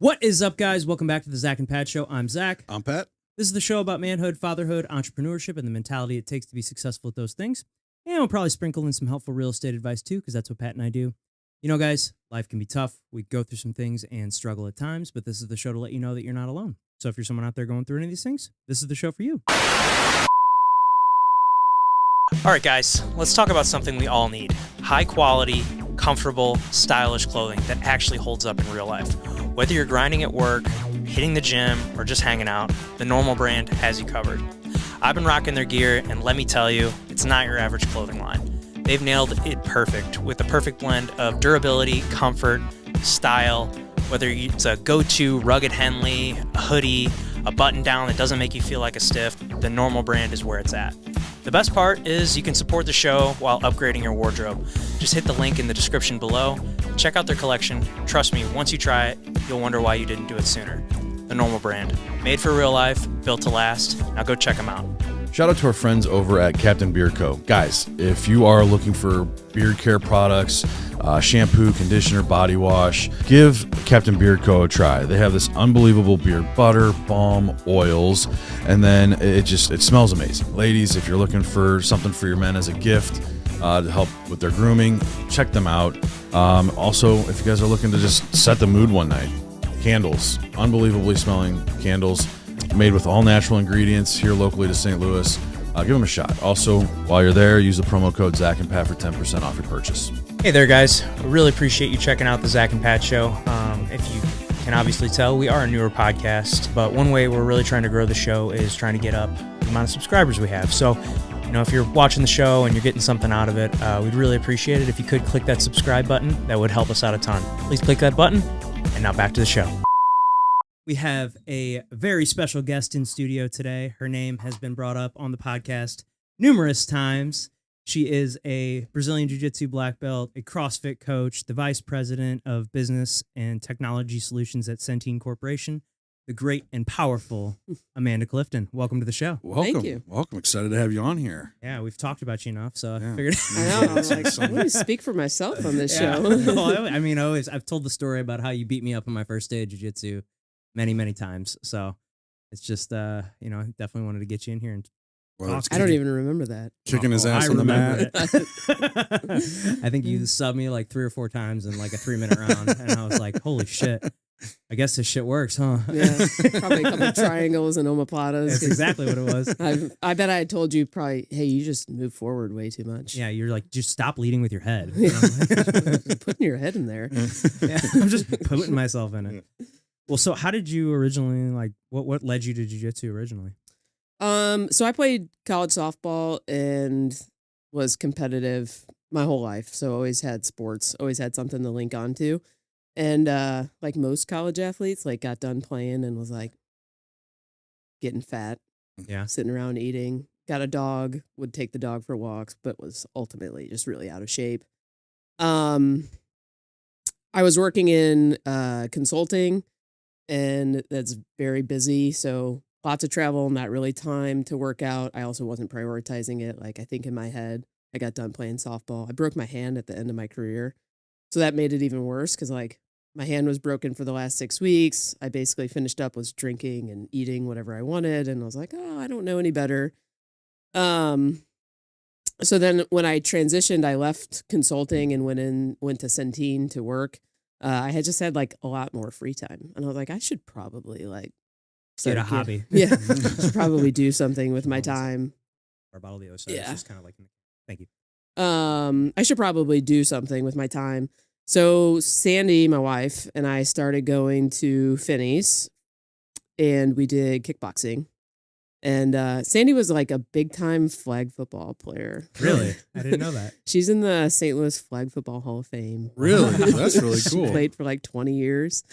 What is up, guys? Welcome back to the Zach and Pat Show. I'm Zach. I'm Pat. This is the show about manhood, fatherhood, entrepreneurship, and the mentality it takes to be successful at those things. And we'll probably sprinkle in some helpful real estate advice too, because that's what Pat and I do. You know, guys, life can be tough. We go through some things and struggle at times, but this is the show to let you know that you're not alone. So if you're someone out there going through any of these things, this is the show for you. All right, guys, let's talk about something we all need. High quality, comfortable, stylish clothing that actually holds up in real life. Whether you're grinding at work, hitting the gym, or just hanging out, the Normal brand has you covered. I've been rocking their gear, and let me tell you, it's not your average clothing line. They've nailed it perfect with the perfect blend of durability, comfort, style, whether it's a go-to rugged Henley, a hoodie, a button-down that doesn't make you feel like a stiff, the Normal brand is where it's at. The best part is you can support the show while upgrading your wardrobe. Just hit the link in the description below. Check out their collection. Trust me, once you try it, you'll wonder why you didn't do it sooner. The Normal brand. Made for real life, built to last. Now go check them out. Shout out to our friends over at Captain Beard Co. Guys, if you are looking for beard care products, shampoo, conditioner, body wash, give Captain Beard Co. a try. They have this unbelievable beard butter, balm, oils, and then it smells amazing. Ladies, if you're looking for something for your men as a gift to help with their grooming, check them out. Also, if you guys are looking to just set the mood one night, candles, unbelievably smelling candles, made with all natural ingredients here locally to St. Louis. Give them a shot. Also, while you're there, use the promo code Zach and Pat for 10% off your purchase. Hey there, guys. We really appreciate you checking out the Zach and Pat Show. If you can obviously tell, we are a newer podcast, but one way we're really trying to grow the show is trying to get up the amount of subscribers we have. So, if you're watching the show and you're getting something out of it, we'd really appreciate it if you could click that subscribe button. That would help us out a ton. Please click that button. And now back to the show. We have a very special guest in studio today. Her name has been brought up on the podcast numerous times. She is a Brazilian Jiu-Jitsu black belt, a CrossFit coach, the vice president of business and technology solutions at Centiene Corporation, the great and powerful Amanda Clifton. Welcome to the show. Welcome. Thank you. Welcome. Excited to have you on here. Yeah, we've talked about you enough, so Yeah. I figured. I know. I'm like, let me speak for myself on this Yeah. show. Well, I mean, I've told the story about how you beat me up on my first day of jiu-jitsu many, many times. So it's just, definitely wanted to get you in here and Whether it's I don't even remember that. kicking his ass I on the remember mat. it. I think you subbed me like 3 or 4 times in like a 3-minute round, and I was like, "Holy shit! I guess this shit works, huh?" Yeah, probably a couple of triangles and omoplatas. That's exactly what it was. I bet I told you probably, hey, you just move forward way too much. Yeah, you're like, just stop leading with your head. Putting your head in there. Yeah, I'm just putting myself in it. Well, so how did you originally what led you to jiu-jitsu originally? So I played college softball and was competitive my whole life. So always had sports, always had something to link onto. And like most college athletes, like got done playing and was like getting fat. Yeah. Sitting around eating. Got a dog, would take the dog for walks, but was ultimately just really out of shape. I was working in consulting, and that's very busy. So lots of travel, not really time to work out. I also wasn't prioritizing it. Like, I think in my head, I got done playing softball. I broke my hand at the end of my career. So that made it even worse because, like, my hand was broken for the last 6 weeks. I basically finished up, was drinking and eating whatever I wanted. And I was like, oh, I don't know any better. So then when I transitioned, I left consulting and went to Centiene to work. I had just had like a lot more free time. And I was like, I should probably like Get a hobby. Yeah. Should probably do something with my time. Or bottle the other side. Yeah. It's just kind of like, thank you. I should probably do something with my time. So Sandy, my wife, and I started going to Finney's, and we did kickboxing. And Sandy was like a big time flag football player. Really? I didn't know that. She's in the St. Louis Flag Football Hall of Fame. Really? That's really She cool. played for like 20 years.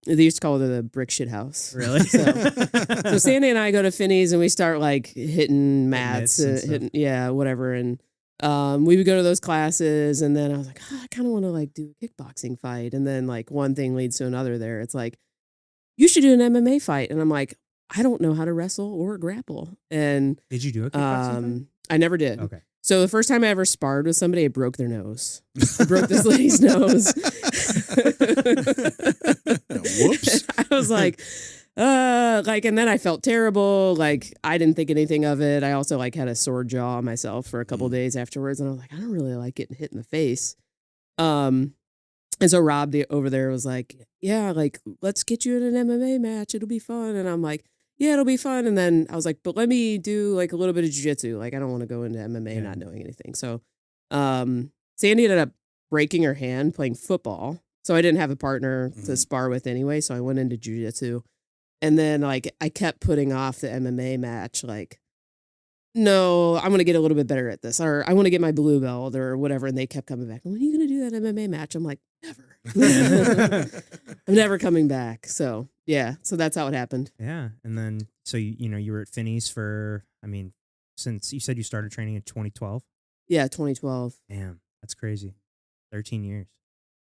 They used to call her the brick shit house. Really? So Sandy and I go to Finney's and we start like hitting mats, mitts and stuff. whatever. And we would go to those classes, and then I was like, I kind of want to like do a kickboxing fight. And then like one thing leads to another there. It's like, you should do an MMA fight. And I'm like, I don't know how to wrestle or grapple. And Did you do a kickboxing fight? I never did. Okay. So the first time I ever sparred with somebody, I broke their nose. I broke this lady's nose. Whoops. I was like, and then I felt terrible. Like, I didn't think anything of it. I also like had a sore jaw on myself for a couple days afterwards. And I was like, I don't really like getting hit in the face. And so Rob over there was like, yeah, like, let's get you in an MMA match. It'll be fun. And I'm like, yeah, it'll be fun. And then I was like, but let me do like a little bit of jiu-jitsu. Like, I don't want to go into MMA not knowing anything. So Sandy ended up breaking her hand playing football. So I didn't have a partner to spar with anyway. So I went into jiu-jitsu. And then like I kept putting off the MMA match. Like, no, I'm going to get a little bit better at this. Or I want to get my blue belt or whatever. And they kept coming back. When are you going to do that MMA match? I'm like, never. I'm never coming back. So yeah. So that's how it happened. Yeah. And then, so, you were at Finney's for, since you said you started training in 2012. Yeah. 2012. Damn. That's crazy. 13 years.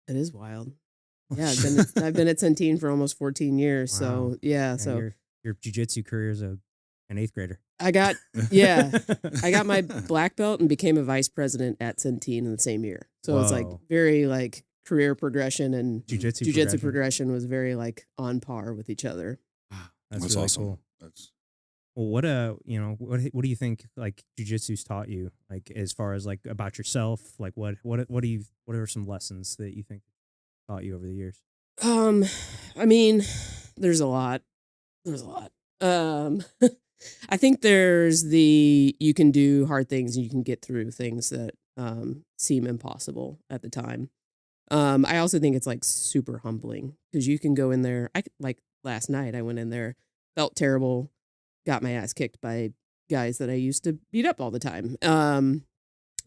It is wild. Yeah. I've been at Centiene for almost 14 years. Wow. So yeah. So your jiu-jitsu career is an 8th grader. I got my black belt and became a vice president at Centiene in the same year. So it's like very like career progression and jiu-jitsu progression was very like on par with each other. That's really awesome. Cool. Well, what do you think like jiu-jitsu's taught you, like as far as like about yourself? Like what are some lessons that you think taught you over the years? There's a lot. I think you can do hard things and you can get through things that seem impossible at the time. I also think it's like super humbling because you can go in there. Like last night, I went in there, felt terrible, got my ass kicked by guys that I used to beat up all the time. And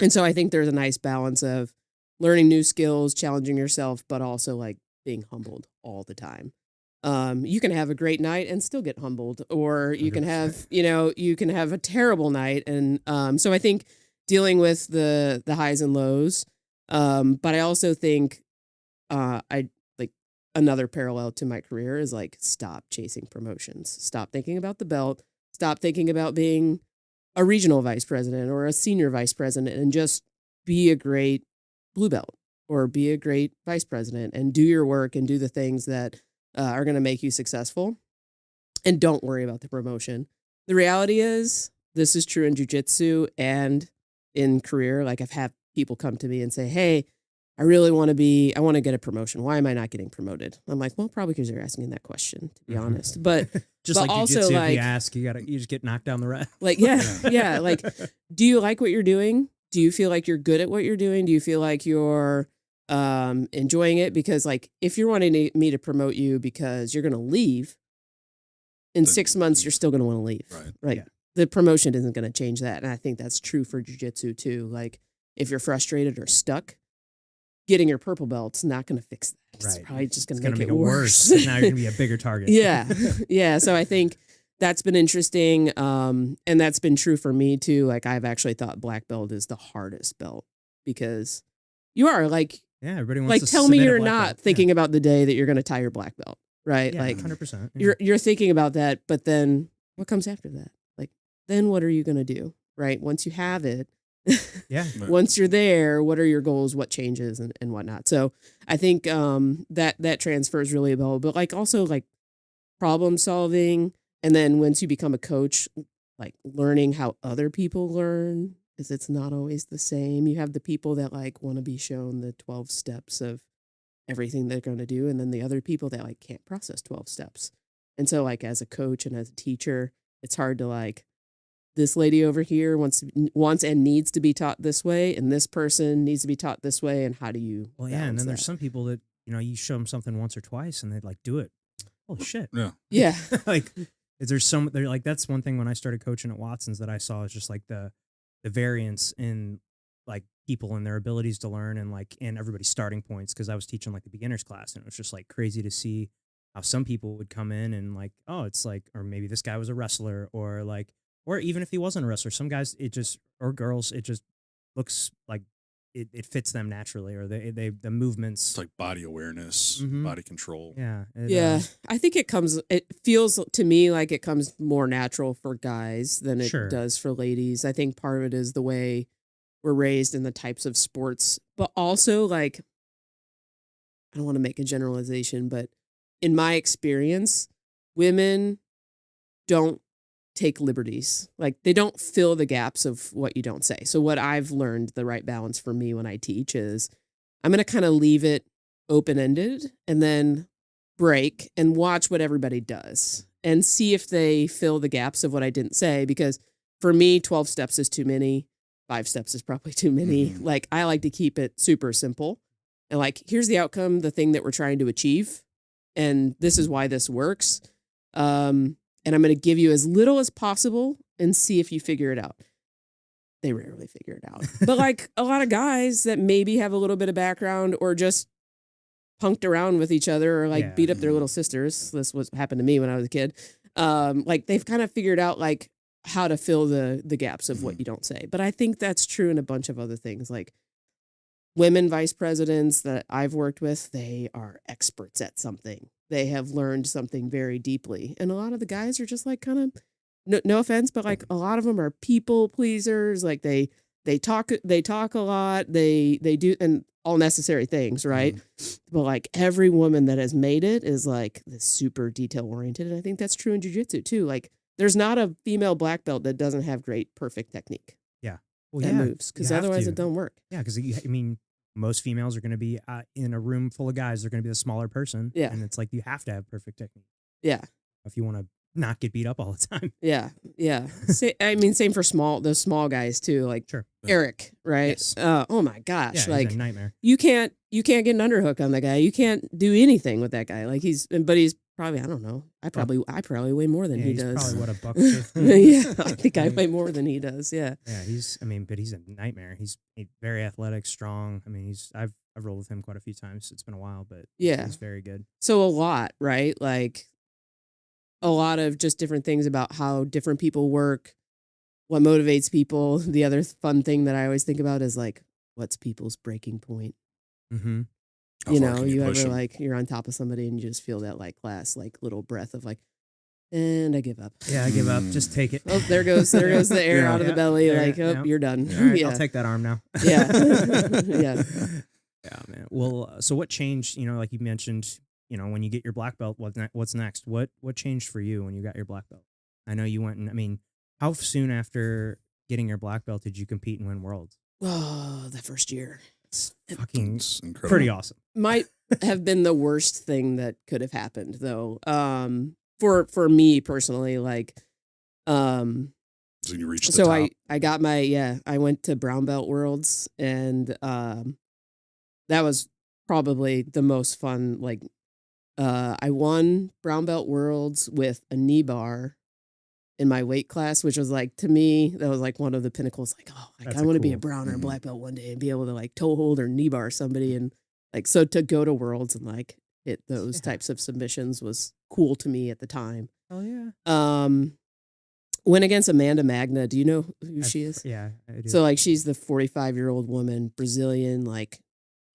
so I think there's a nice balance of learning new skills, challenging yourself, but also like being humbled all the time. You can have a great night and still get humbled, or you 100%. Can have a terrible night. And so I think dealing with the highs and lows. But I also think another parallel to my career is like stop chasing promotions. Stop thinking about the belt. Stop thinking about being a regional vice president or a senior vice president, and just be a great blue belt or be a great vice president and do your work and do the things that are going to make you successful, and don't worry about the promotion. The reality is this is true in jiu-jitsu and in career. Like I've had people come to me and say, hey, I want to get a promotion. Why am I not getting promoted? I'm like, well, probably because you're asking that question, to be honest. But just but like also jiu-jitsu, like, if you ask, you just get knocked down the rat. Like, yeah. Like, do you like what you're doing? Do you feel like you're good at what you're doing? Do you feel like you're enjoying it? Because like, if you're wanting me to promote you because you're going to leave in 6 months, you're still going to want to leave. Right. Yeah. The promotion isn't going to change that. And I think that's true for jiu-jitsu too. Like if you're frustrated or stuck, getting your purple belt's not going to fix that. It's probably just going to make it worse. Now you're going to be a bigger target. Yeah. So I think that's been interesting. And that's been true for me too. Like I've actually thought black belt is the hardest belt because you are like, everybody wants like, to tell me you're not belt. Thinking about the day that you're going to tie your black belt, right? Yeah, like 100%. Yeah. You're thinking about that, but then what comes after that? Like, then what are you going to do, right? Once you have it, once you're there, what are your goals? What changes and whatnot? So I think that transfers really well, but like also like problem solving, and then once you become a coach, like learning how other people learn. Because it's not always the same. You have the people that like want to be shown the 12 steps of everything they're going to do. And then the other people that like can't process 12 steps. And so like as a coach and as a teacher, it's hard to like, this lady over here wants and needs to be taught this way. And this person needs to be taught this way. And how do you? Well, yeah. And then there's some people that, you show them something once or twice and they like do it. Holy shit. Yeah. Like they're like, that's one thing when I started coaching at Watson's that I saw is just like the variance in like people and their abilities to learn and like in everybody's starting points. Cause I was teaching like the beginner's class and it was just like crazy to see how some people would come in and like, oh, it's like, or maybe this guy was a wrestler or even if he wasn't a wrestler, some guys or girls, it just looks like it fits them naturally or the movements. It's like body awareness, body control. Yeah. I think it feels to me like it comes more natural for guys than it does for ladies. I think part of it is the way were raised in the types of sports, but also like, I don't want to make a generalization, but in my experience, women don't take liberties. Like they don't fill the gaps of what you don't say. So what I've learned, the right balance for me when I teach is I'm going to kind of leave it open-ended and then break and watch what everybody does and see if they fill the gaps of what I didn't say. Because for me, 12 steps is too many. 5 steps is probably too many. Like I like to keep it super simple and like, here's the outcome, the thing that we're trying to achieve. And this is why this works. And I'm going to give you as little as possible and see if you figure it out. They rarely figure it out. But like a lot of guys that maybe have a little bit of background or just punked around with each other or like beat up their little sisters. This was happened to me when I was a kid. Like they've kind of figured out like how to fill the gaps of what you don't say. But I think that's true in a bunch of other things. Like women vice presidents that I've worked with, they are experts at something. They have learned something very deeply. And a lot of the guys are just like kind of, no offense, but like a lot of them are people pleasers. Like they talk a lot. They do, and all necessary things, right? But like every woman that has made it is like this super detail oriented. And I think that's true in jiu-jitsu too. Like there's not a female black belt that doesn't have great, perfect technique. Yeah. Well, that moves because otherwise it don't work. Yeah. Because I mean, most females are going to be in a room full of guys. They're going to be the smaller person. Yeah. And it's like, you have to have perfect technique. Yeah. If you want to not get beat up all the time. Yeah. Yeah. I mean, same for those small guys too. Like sure. Eric, right? Yes. Oh my gosh. Yeah, like he's a nightmare. You can't get an underhook on that guy. You can't do anything with that guy. Like he's probably, I don't know. I probably weigh more than he does. Probably what, a buck 50? Yeah. I think I weigh more than he does. Yeah. Yeah. But he's a nightmare. He's very athletic, strong. I mean, I've rolled with him quite a few times. It's been a while, but yeah, he's very good. So a lot, right? Like a lot of just different things about how different people work, what motivates people. The other fun thing that I always think about is like, what's people's breaking point? Mm-hmm. You know, you ever like you're on top of somebody and you just feel that like last like little breath of like, and I give up. Yeah, I give up. Just take it. Oh, there goes the air out of the belly. There, like, oh, you're done. All right, Yeah. I'll take that arm now. Yeah. Yeah. Yeah, man. Well, so what changed? You know, like you mentioned, you know, when you get your black belt, what's next? What changed for you when you got your black belt? I know you went and, I mean, how soon after getting your black belt did you compete and win worlds? Oh, that first year. It's fucking incredible. pretty awesome. Might have been the worst thing that could have happened though. For me personally, like, So you reached the so top. I got I went to brown belt worlds and, that was probably the most fun. Like, I won brown belt worlds with a knee bar in my weight class, which was like, to me, that was like one of the pinnacles. Like, oh, like, I want to be a brown or a black belt one day and be able to like toe hold or knee bar somebody. And like, so to go to worlds and like hit those types of submissions was cool to me at the time. Oh yeah. Went against Amanda Magna. Do you know who she is? Yeah, I do. So like, she's the 45-year-old woman, Brazilian, like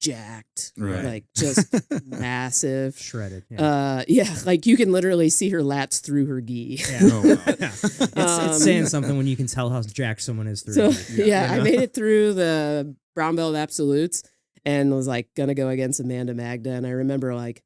jacked, Right. like just massive. Shredded. Yeah. Yeah, like you can literally see her lats through her gi. Yeah. Oh, wow. Yeah. It's saying something when you can tell how jacked someone is through. So it. yeah, You know? I made it through the brown belt absolutes and was like gonna go against Amanda Magda. And I remember like,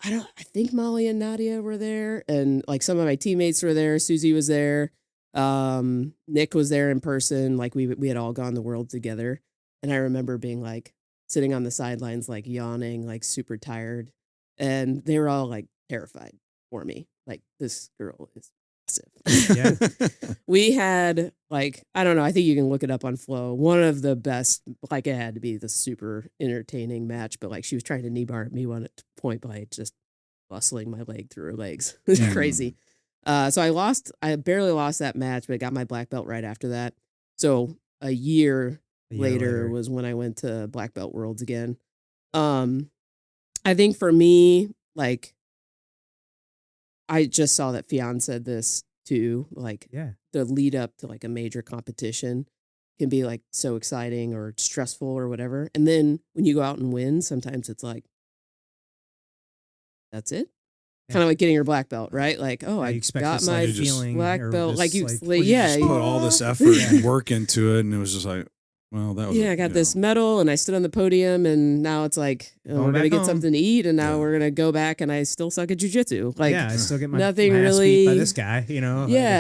I think Molly and Nadia were there, and like some of my teammates were there. Susie was there. Nick was there in person. Like we had all gone the world together. And I remember being like sitting on the sidelines, like yawning, like super tired. And they were all like terrified for me. Like, this girl is massive. Yeah. We had like, I don't know, I think you can look it up on Flow. One of the best, like it had to be the super entertaining match, but like she was trying to knee bar at me one at point blank, just bustling my leg through her legs. It was crazy. So I barely lost that match, but I got my black belt right after that. So a year later was when I went to black belt worlds again. I think for me, like, I just saw that Ffyion said this too, like the lead up to like a major competition can be like so exciting or stressful or whatever. And then when you go out and win, sometimes it's like, that's it. Kind of like getting your black belt, right? Like, oh, I got my feeling black belt. Like you, You just put all this effort and work into it, and it was just like, Well, that was I got this medal and I stood on the podium and now it's like, we're going to get home. something to eat and now we're going to go back and I still suck at jujitsu. Like, I still get my nothing ass really beat by this guy, I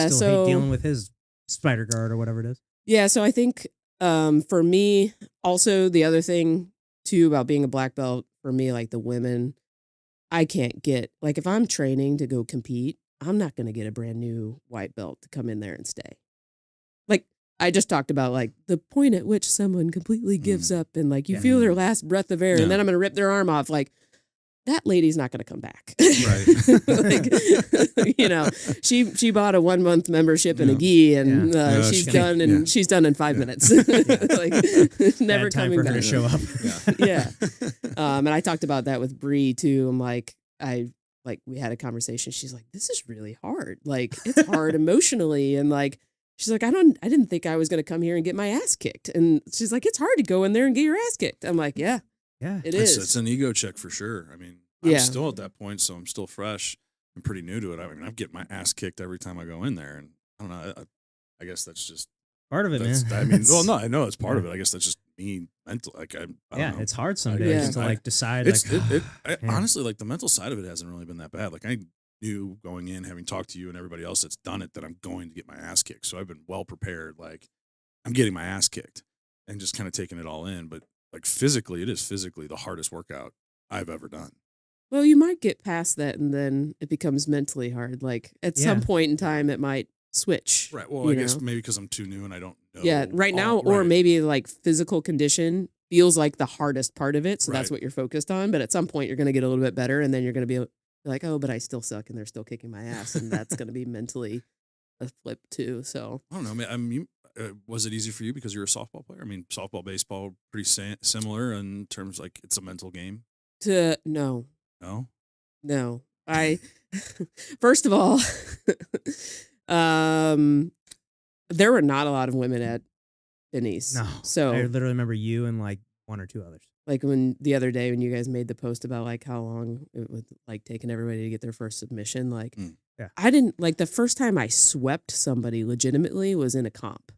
still hate dealing with his spider guard or whatever it is. Yeah. So I think for me, also the other thing too about being a black belt, for me, like the women, I can't get, like if I'm training to go compete, I'm not going to get a brand new white belt to come in there and stay. Like, I just talked about like the point at which someone completely gives up and like you feel their last breath of air and then I'm going to rip their arm off. Like that lady's not going to come back. Right. Like, she bought a 1 month membership in a gi and she's done and she's done in 5 minutes. Like never Bad time coming for back. her to show up. And I talked about that with Bree too. I'm like, we had a conversation. She's like, this is really hard. Like it's hard emotionally. And like, she's like, I didn't think I was going to come here and get my ass kicked. And she's like, it's hard to go in there and get your ass kicked. I'm like, yeah, it is. It's an ego check for sure. I mean, I'm still at that point, so I'm still fresh. I'm pretty new to it. I mean, I'm getting my ass kicked every time I go in there. And I don't know. I guess that's just part of it, man. I mean, well, no, I know it's part of it. I guess that's just me mental. Like, I don't know. It's hard some days to like decide. Honestly, like the mental side of it hasn't really been that bad. Like I knew going in, having talked to you and everybody else that's done it, that I'm going to get my ass kicked. So I've been well prepared. Like I'm getting my ass kicked and just kind of taking it all in. But like physically, it is physically the hardest workout I've ever done. Well, you might get past that and then it becomes mentally hard. Like at some point in time, it might switch. Right. Well, I guess maybe because I'm too new and I don't know. Yeah. Right now, or maybe like physical condition feels like the hardest part of it. So that's what you're focused on. But at some point, you're going to get a little bit better and then you're going to be like, oh, but I still suck and they're still kicking my ass. And that's going to be mentally a flip too. So I don't know. I mean, was it easy for you because you're a softball player? I mean, softball, baseball, pretty similar in terms like it's a mental game. No. I first of all, there were not a lot of women at Benny's. No. So I literally remember you and like one or two others. Like when the other day when you guys made the post about like how long it was like taking everybody to get their first submission, like I didn't like the first time I swept somebody legitimately was in a comp.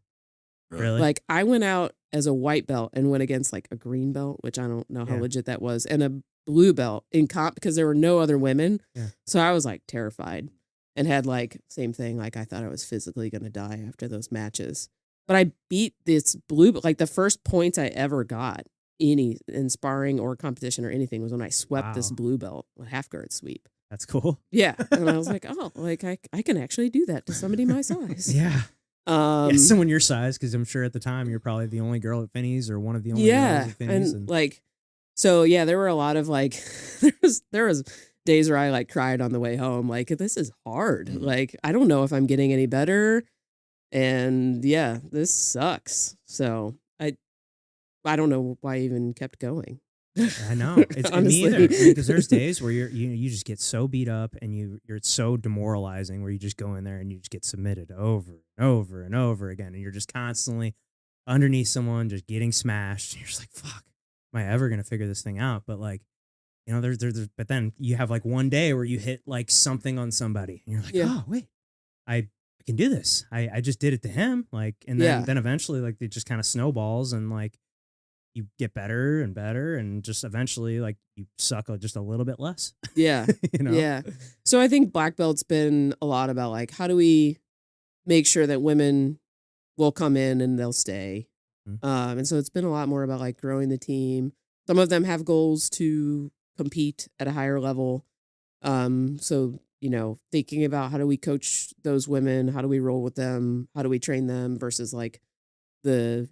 Really? Like I went out as a white belt and went against like a green belt, which I don't know how legit that was, and a blue belt in comp because there were no other women. Yeah. So I was like terrified and had like same thing. Like I thought I was physically going to die after those matches, but I beat this blue, like the first points I ever got any in sparring or competition or anything was when I swept this blue belt, a half guard sweep. That's cool. Yeah. And I was like, oh, like I can actually do that to somebody my size. Yeah. Someone your size, because I'm sure at the time you're probably the only girl at Finney's or one of the only girls at Finney's. And like, so yeah, there were a lot of like, there was days where I like cried on the way home. Like, this is hard. Mm-hmm. Like, I don't know if I'm getting any better. And yeah, this sucks. So I don't know why I even kept going. I know. It's me either. Because there's days where you just get so beat up and you're so demoralizing where you just go in there and you just get submitted over and over and over again. And you're just constantly underneath someone just getting smashed. And you're just like, fuck, am I ever going to figure this thing out? But like, there's but then you have like one day where you hit like something on somebody and you're like, oh, wait, I can do this. I just did it to him. Like, and then eventually like it just kind of snowballs and like, you get better and better and just eventually like you suck just a little bit less. Yeah. Yeah. So I think black belt's been a lot about like, how do we make sure that women will come in and they'll stay? Mm-hmm. And so it's been a lot more about like growing the team. Some of them have goals to compete at a higher level. So, thinking about how do we coach those women? How do we roll with them? How do we train them versus like the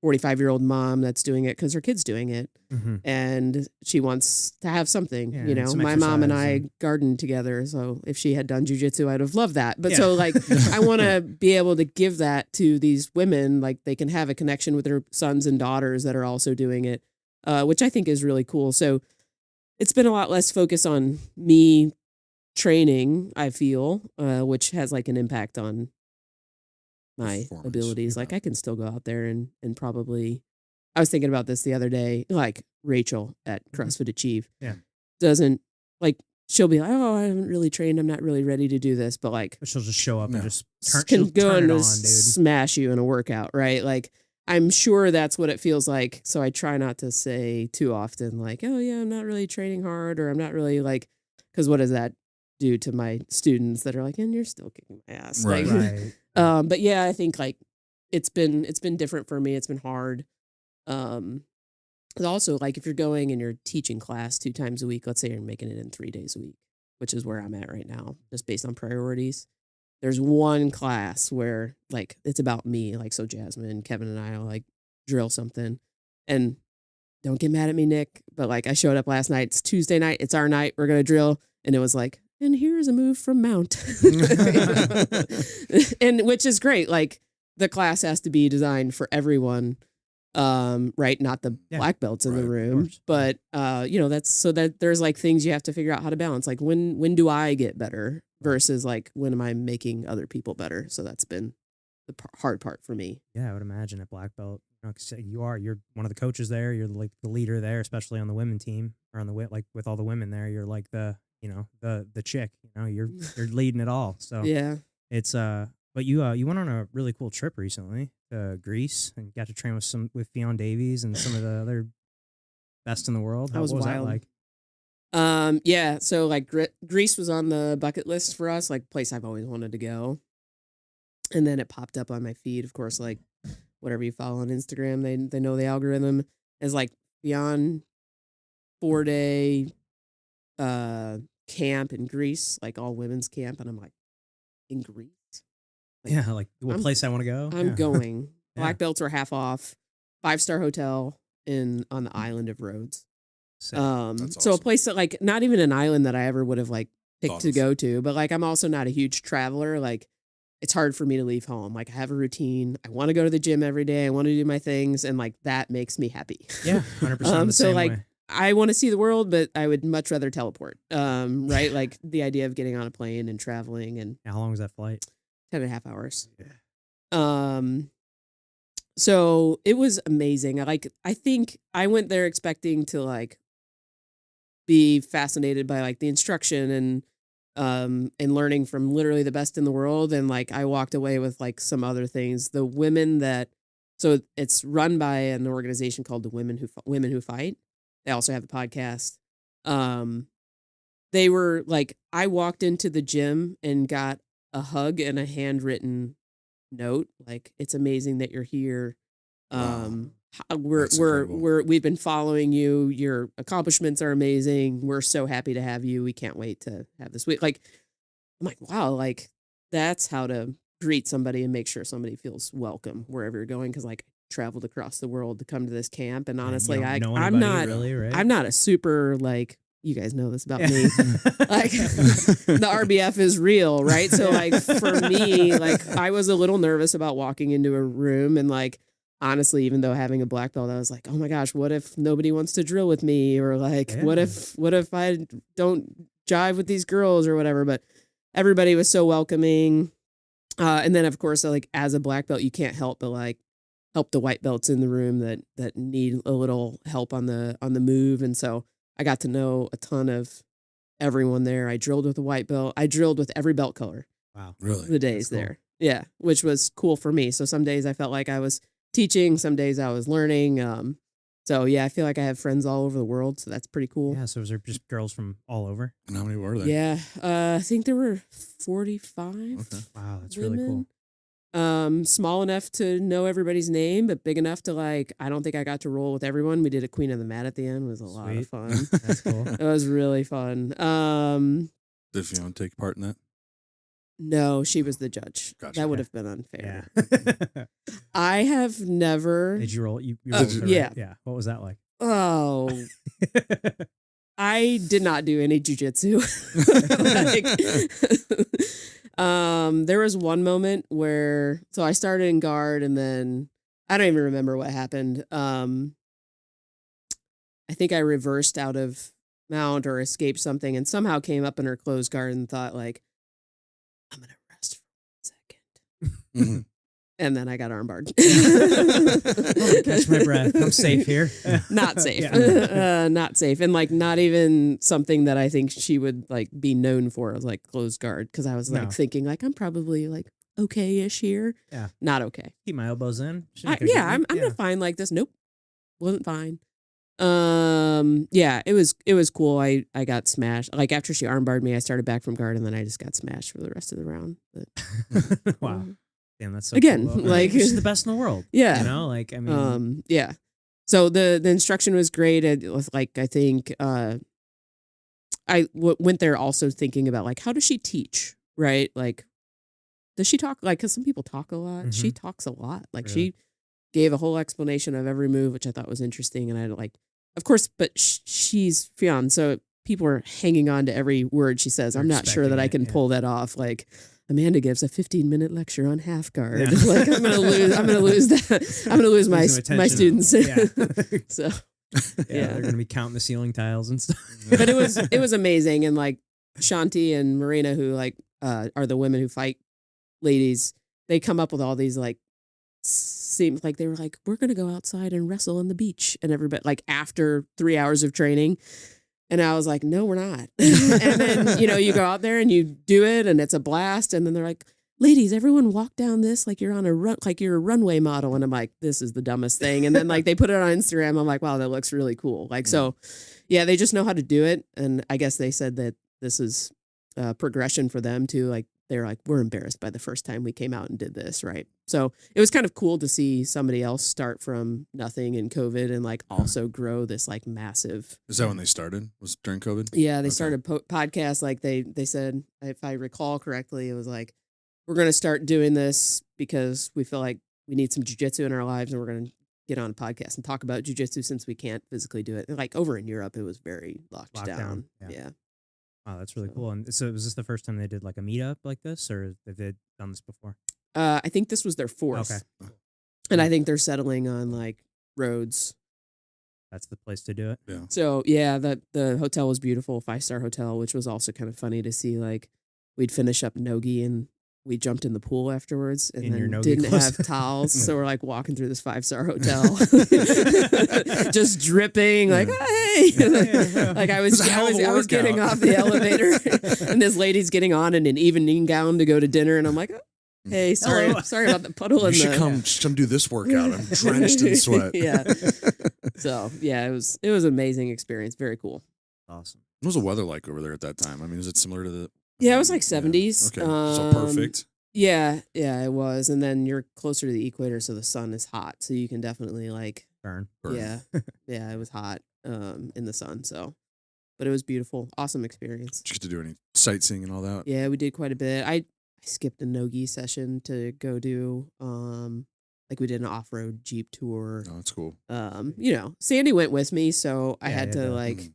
45-year-old mom that's doing it because her kid's doing it. Mm-hmm. And she wants to have something, my mom and I gardened together. So if she had done jujitsu, I'd have loved that. But so like, I want to be able to give that to these women, like they can have a connection with their sons and daughters that are also doing it, which I think is really cool. So it's been a lot less focus on me training, I feel, which has like an impact on my abilities. Like I can still go out there and probably, I was thinking about this the other day, like Rachel at CrossFit Achieve doesn't like, she'll be like, oh, I haven't really trained. I'm not really ready to do this. But like, she'll just show up and just can go turn and it on, dude. Smash you in a workout. Right. Like I'm sure that's what it feels like. So I try not to say too often, like, oh, yeah, I'm not really training hard, or I'm not really like, because what does that do to my students that are like, and you're still kicking my ass. Right. Like, Right. but yeah, I think like it's been different for me. It's been hard. Also, like if you're going and you're teaching class 2 times a week, let's say you're making it in 3 days a week, which is where I'm at right now, just based on priorities. There's one class where like it's about me, like so Jasmine, Kevin, and I will like drill something, and don't get mad at me, Nick, but like I showed up last night. It's Tuesday night. It's our night. We're gonna drill, and it was like, and here's a move from Mount, and which is great. Like the class has to be designed for everyone. Right, not the black belts in the room, but that's so that there's like things you have to figure out how to balance. Like when do I get better versus like when am I making other people better? So that's been the hard part for me. Yeah, I would imagine at black belt, 'cause you're one of the coaches there. You're like the leader there, especially on the women team or on the like with all the women there. You're like the the chick. You're leading it all. So Yeah, it's But you went on a really cool trip recently to Greece and got to train with Ffyion Davies and some of the other best in the world. That was what was wild. that like? Yeah, so like Greece was on the bucket list for us, like place I've always wanted to go. And then it popped up on my feed, of course, like whatever you follow on Instagram, they know the algorithm is like Ffyion 4-day camp in Greece, like all women's camp, and I'm like, in Greece? Like, Yeah, like what place I want to go. I'm Yeah. going. Yeah. Black belts are half off. 5-star hotel on the island of Rhodes. Sick. That's So a awesome. place that like not even an island that I ever would have like picked Thought to of. go to, but like I'm also not a huge traveler. Like it's hard for me to leave home. Like I have a routine. I want to go to the gym every day. I want to do my things, and like that makes me happy. Yeah, 100%. So like I want to see the world, but I would much rather teleport. Right? Like the idea of getting on a plane and traveling and how long was that flight? 10.5 hours. Yeah. So it was amazing. I think I went there expecting to like be fascinated by like the instruction and learning from literally the best in the world. And like I walked away with like some other things. The women so it's run by an organization called the Women Who Fight. They also have the podcast. They were like, I walked into the gym and got a hug and a handwritten note. Like, it's amazing that you're here. Wow. That's incredible. We've been following you. Your accomplishments are amazing. We're so happy to have you. We can't wait to have this week. Like, I'm like, wow, like that's how to greet somebody and make sure somebody feels welcome wherever you're going. Cause like I traveled across the world to come to this camp. And honestly, You don't know I'm anybody, not really, right? I'm not a super like, you guys know this about Yeah. me. Like the RBF is real, right? So like for me, like I was a little nervous about walking into a room, and like honestly, even though having a black belt, I was like, oh my gosh, what if nobody wants to drill with me, or like what if I don't jive with these girls or whatever. But everybody was so welcoming, and then of course, like as a black belt, you can't help but like help the white belts in the room that need a little help on the move, and so I got to know a ton of everyone there. I drilled with a white belt. I drilled with every belt color. Wow. Really? The days That's cool. there. Yeah, which was cool for me. So some days I felt like I was teaching, some days I was learning. So yeah, I feel like I have friends all over the world, so that's pretty cool. Yeah, so was there just girls from all over? And how many were there? Yeah, I think there were 45. Okay. Wow, that's really cool. women. Small enough to know everybody's name, but big enough to like, I don't think I got to roll with everyone. We did a Queen of the Mat at the end. It was a lot of Sweet. fun. That's cool. It was really fun. Did Ffyion take part in that? No, she was the judge. Gotcha. That would have been unfair. Yeah. I have never. Did you roll? You Uh, rolled it, right? yeah. Yeah. What was that like? Oh, I did not do any jujitsu. There was one moment where, so I started in guard, and then I don't even remember what happened. I think I reversed out of mount or escaped something, and somehow came up in her closed guard and thought like, I'm gonna rest for 1 second. Mhm. And then I got armbarred. Catch my breath. I'm safe here. Not safe. Yeah. Not safe. And like not even something that I think she would like be known for as like closed guard. Cause I was like No. thinking like I'm probably like okay-ish here. Yeah. Not okay. Keep my elbows in. I'm fine like this. Nope. Wasn't fine. Yeah, it was cool. I got smashed. Like after she armbarred me, I started back from guard and then I just got smashed for the rest of the round. But Wow. Damn, that's so Again, cool, though. like- she's the best in the world. Yeah. You know, like I mean Yeah. So the instruction was great. It was like, I think went there also thinking about like, how does she teach? Right? Like, does she talk? Like, because some people talk a lot. She talks a lot. Like Really? she gave a whole explanation of every move, which I thought was interesting. And I like, of course, but she's Ffyion, so people are hanging on to every word she says. They're I'm not sure that I expecting can it, yeah. pull that off. Like Amanda gives a 15-minute lecture on half guard. Yeah. Like I'm gonna lose that. I'm gonna lose my Losing my attention. students. Yeah. So yeah, they're gonna be counting the ceiling tiles and stuff. but it was amazing. And like Shanti and Marina, who like are the women who fight ladies, they come up with all these like, seemed like they were like, we're gonna go outside and wrestle on the beach, and everybody like after 3 hours of training. And I was like, no, we're not. And then, you go out there and you do it and it's a blast. And then they're like, ladies, everyone walk down this like you're on a run, like you're a runway model. And I'm like, this is the dumbest thing. And then like they put it on Instagram. I'm like, wow, that looks really cool. Like, so yeah, they just know how to do it. And I guess they said that this is progression for them too. Like they're like, we're embarrassed by the first time we came out and did this. Right. So it was kind of cool to see somebody else start from nothing in COVID and like also grow this like massive. Is that when they started? Was it during COVID? Yeah. They Okay. started podcasts. Like they said, if I recall correctly, it was like, we're going to start doing this because we feel like we need some jujitsu in our lives and we're going to get on a podcast and talk about jujitsu since we can't physically do it. And like over in Europe, it was very locked down. Yeah. Wow, that's really cool. And so was this the first time they did like a meetup like this, or have they done this before? I think this was their fourth. Okay. And I think they're settling on like roads. That's the place to do it. Yeah. So yeah, the hotel was beautiful, 5-star hotel, which was also kind of funny to see. Like we'd finish up nogi and we jumped in the pool afterwards and In your then no-gi didn't clothes? have towels. So we're like walking through this 5-star hotel, just dripping like, hey, like I was getting off the elevator and this lady's getting on in an evening gown to go to dinner. And I'm like, oh, hey, sorry about the puddle You in should the. come do this workout. I'm drenched in sweat. Yeah. So yeah, it was an amazing experience. Very cool. Awesome. What was the weather like over there at that time? I mean, is it similar to the? Yeah, it was like 70s. Okay, so perfect. Yeah, it was. And then you're closer to the equator, so the sun is hot. So you can definitely like, Burn. yeah, it was hot in the sun. So, but it was beautiful. Awesome experience. Did you get to do any sightseeing and all that? Yeah, we did quite a bit. I skipped a no-gi session to go do, like we did an off-road Jeep tour. Oh, that's cool. Sandy went with me, so I Yeah, had yeah, to yeah. like,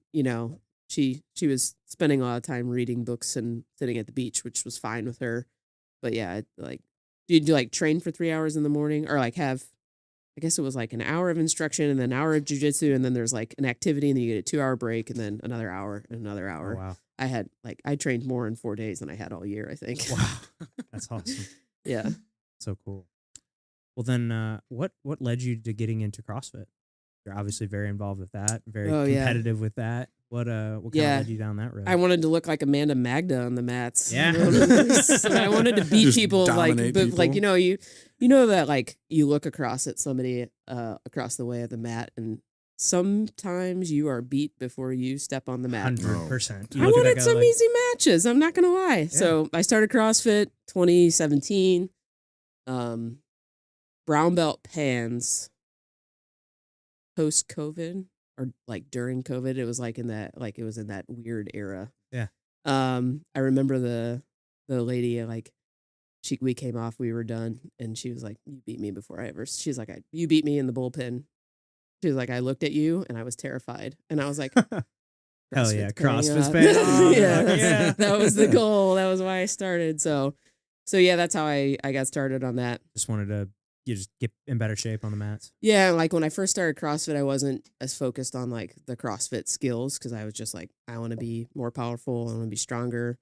she was spending a lot of time reading books and sitting at the beach, which was fine with her. But yeah, like, did you like train for 3 hours in the morning or like have, I guess it was like an hour of instruction and then an hour of jujitsu and then there's like an activity and then you get a 2-hour break and then another hour and another hour. Oh, wow. I trained more in 4 days than I had all year, I think. Wow. That's awesome. Yeah. So cool. Well, then, what led you to getting into CrossFit? You're obviously very involved with that, very competitive with that. What kind of led you down that road? I wanted to look like Amanda Magda on the mats. Yeah. So I wanted to beat Just people like, dominate but like, people. you know that like you look across at somebody across the way of the mat and sometimes you are beat before you step on the mat. 100%. I wanted some easy matches. I'm not going to lie. Yeah. So I started CrossFit 2017, brown belt pans post COVID or like during COVID. It was like in that weird era. Yeah. I remember the lady like we came off, we were done and she was like, you beat me before I ever, she's like, you beat me in the bullpen. She was like, I looked at you and I was terrified. And I was like, Hell yeah, CrossFit's CrossFit's paying paying off. off. Yeah, Yeah. that was the goal. That was why I started. So yeah, that's how I got started on that. Just wanted to just get in better shape on the mats. Yeah, like when I first started CrossFit, I wasn't as focused on like the CrossFit skills because I was just like, I want to be more powerful, I want to be stronger,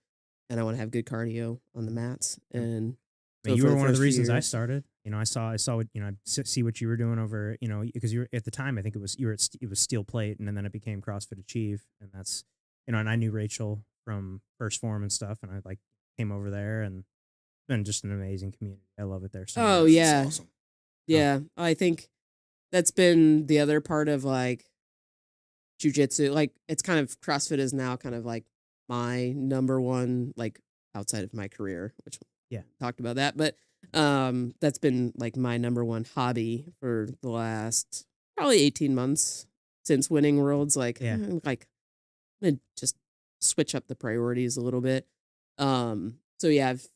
and I want to have good cardio on the mats. And I mean, you for were the one of first the few reasons I years- started. I saw what see what you were doing over, because you were at the time. I think it was it was Steel Plate, and then it became CrossFit Achieve, and that's and I knew Rachel from First Form and stuff, and I like came over there, and been just an amazing community. I love it there so Oh much. yeah, Awesome. yeah. I think that's been the other part of like jujitsu. Like it's kind of CrossFit is now kind of like my number one, like outside of my career, which Yeah. talked about that, but that's been like my number one hobby for the last probably 18 months since winning worlds. Like, Yeah. like I'm gonna just switch up the priorities a little bit. So yeah, I've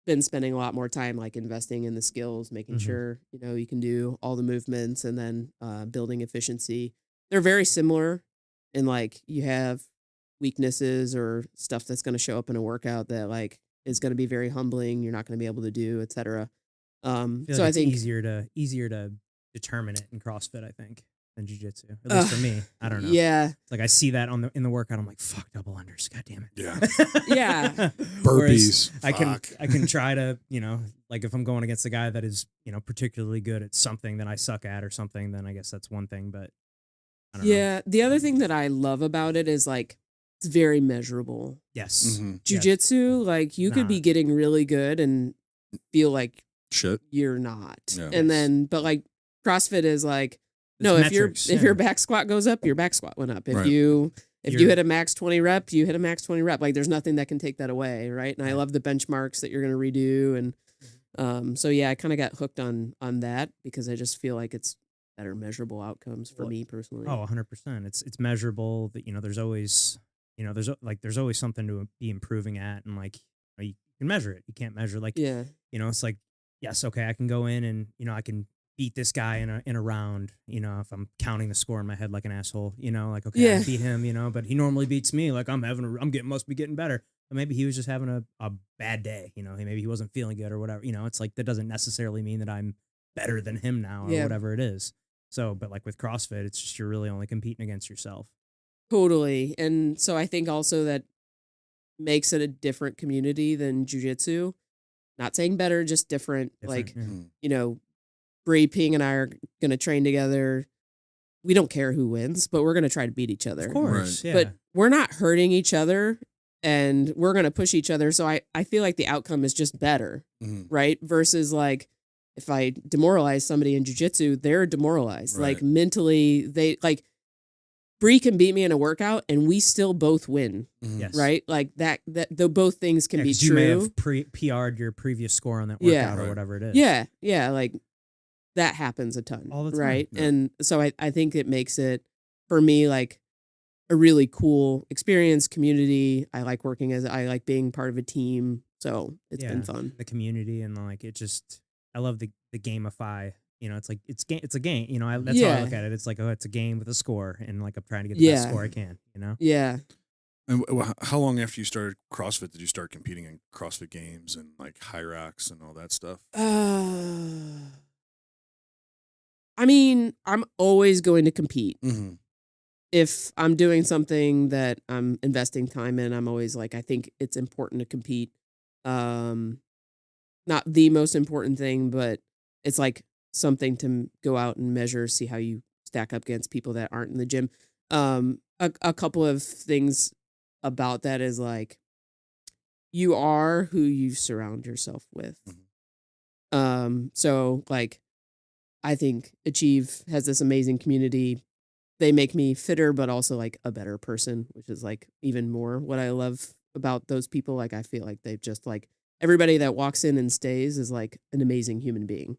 been spending a lot more time like investing in the skills, making Mhm. sure, you know, you can do all the movements and then building efficiency. They're very similar in like you have weaknesses or stuff that's going to show up in a workout that like is going to be very humbling. You're not going to be able to do, etc. I feel So like I it's think easier to determine it in CrossFit, I think, than jiu-jitsu. At least for me. I don't know. Yeah, It's like I see that in the workout, I'm like, fuck, double unders. God damn it. Yeah. Yeah. Whereas Burpees. I can try to, you know, like if I'm going against a guy that is, you know, particularly good at something that I suck at or something, then I guess that's one thing. But I don't know. yeah. The other thing that I love about it is like it's very measurable. Yes. Mhm. Yes. Jujitsu, like you could be Not. getting really good and feel like Shit. you're not. Yeah. And then but like CrossFit is like It's no, metrics, if yeah. your back squat goes up, your back squat went up. If Right. you You're- hit a max 20 rep, you hit a max 20 rep. Like there's nothing that can take that away, right? And I love the benchmarks that you're going to redo and so yeah, I kind of got hooked on that because I just feel like it's better measurable outcomes for Well, me personally. Oh, 100%. It's measurable. That, you know, there's always, you know, there's always something to be improving at, and like, you know, you can measure it. You can't measure like, Yeah. you know, it's like, yes, okay, I can go in and, you know, I can beat this guy in a round, you know, if I'm counting the score in my head like an asshole, you know, like, okay, Yeah. I beat him, you know, but he normally beats me. Like must be getting better. But maybe he was just having a bad day, you know, maybe he wasn't feeling good or whatever, you know. It's like that doesn't necessarily mean that I'm better than him now or Yeah. whatever it is. So, but like with CrossFit, it's just you're really only competing against yourself. Totally. And so I think also that makes it a different community than jujitsu. Not saying better, just different. Like, yeah. you know, Bree, Ping, and I are going to train together. We don't care who wins, but we're going to try to beat each other. Of course, yeah. But we're not hurting each other and we're going to push each other. So I feel like the outcome is just better, Mhm. right? Versus like if I demoralize somebody in jujitsu, they're demoralized. Right. Like mentally, they like Bree can beat me in a workout and we still both win, Mhm. Yes. right? Like that though both things can Yeah, be 'cause true. you may have PR'd your previous score on that workout Yeah. or Right. whatever it is. Yeah, like that happens a ton, All the time. right? Yeah. And so I think it makes it for me like a really cool experience, community. I like being part of a team, so it's been fun. The community and like it just, I love the gamify. You know, it's like it's a game. You know, that's how I Yeah. look at it. It's like, oh, it's a game with a score, and like I'm trying to get the best Yeah. score I can. You know. Yeah. And how long after you started CrossFit did you start competing in CrossFit games and like hyrox and all that stuff? I mean, I'm always going to compete. Mm-hmm. If I'm doing something that I'm investing time in, I'm always like, I think it's important to compete. Not the most important thing, but it's like something to go out and measure, see how you stack up against people that aren't in the gym. A couple of things about that is like, you are who you surround yourself with. So like, I think Achieve has this amazing community. They make me fitter, but also like a better person, which is like even more what I love about those people. Like, I feel like they've just like everybody that walks in and stays is like an amazing human being.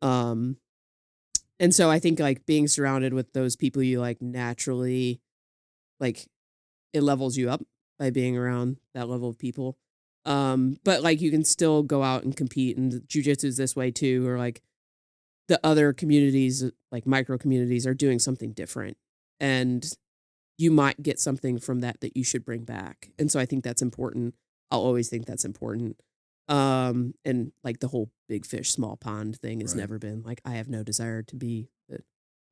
And so I think like being surrounded with those people, you like naturally, like it levels you up by being around that level of people. But like you can still go out and compete, and jujitsu is this way too, or like the other communities, like micro communities, are doing something different, and you might get something from that you should bring back. And so I think that's important. I'll always think that's important. And like the whole big fish, small pond thing has Right. never been like, I have no desire to be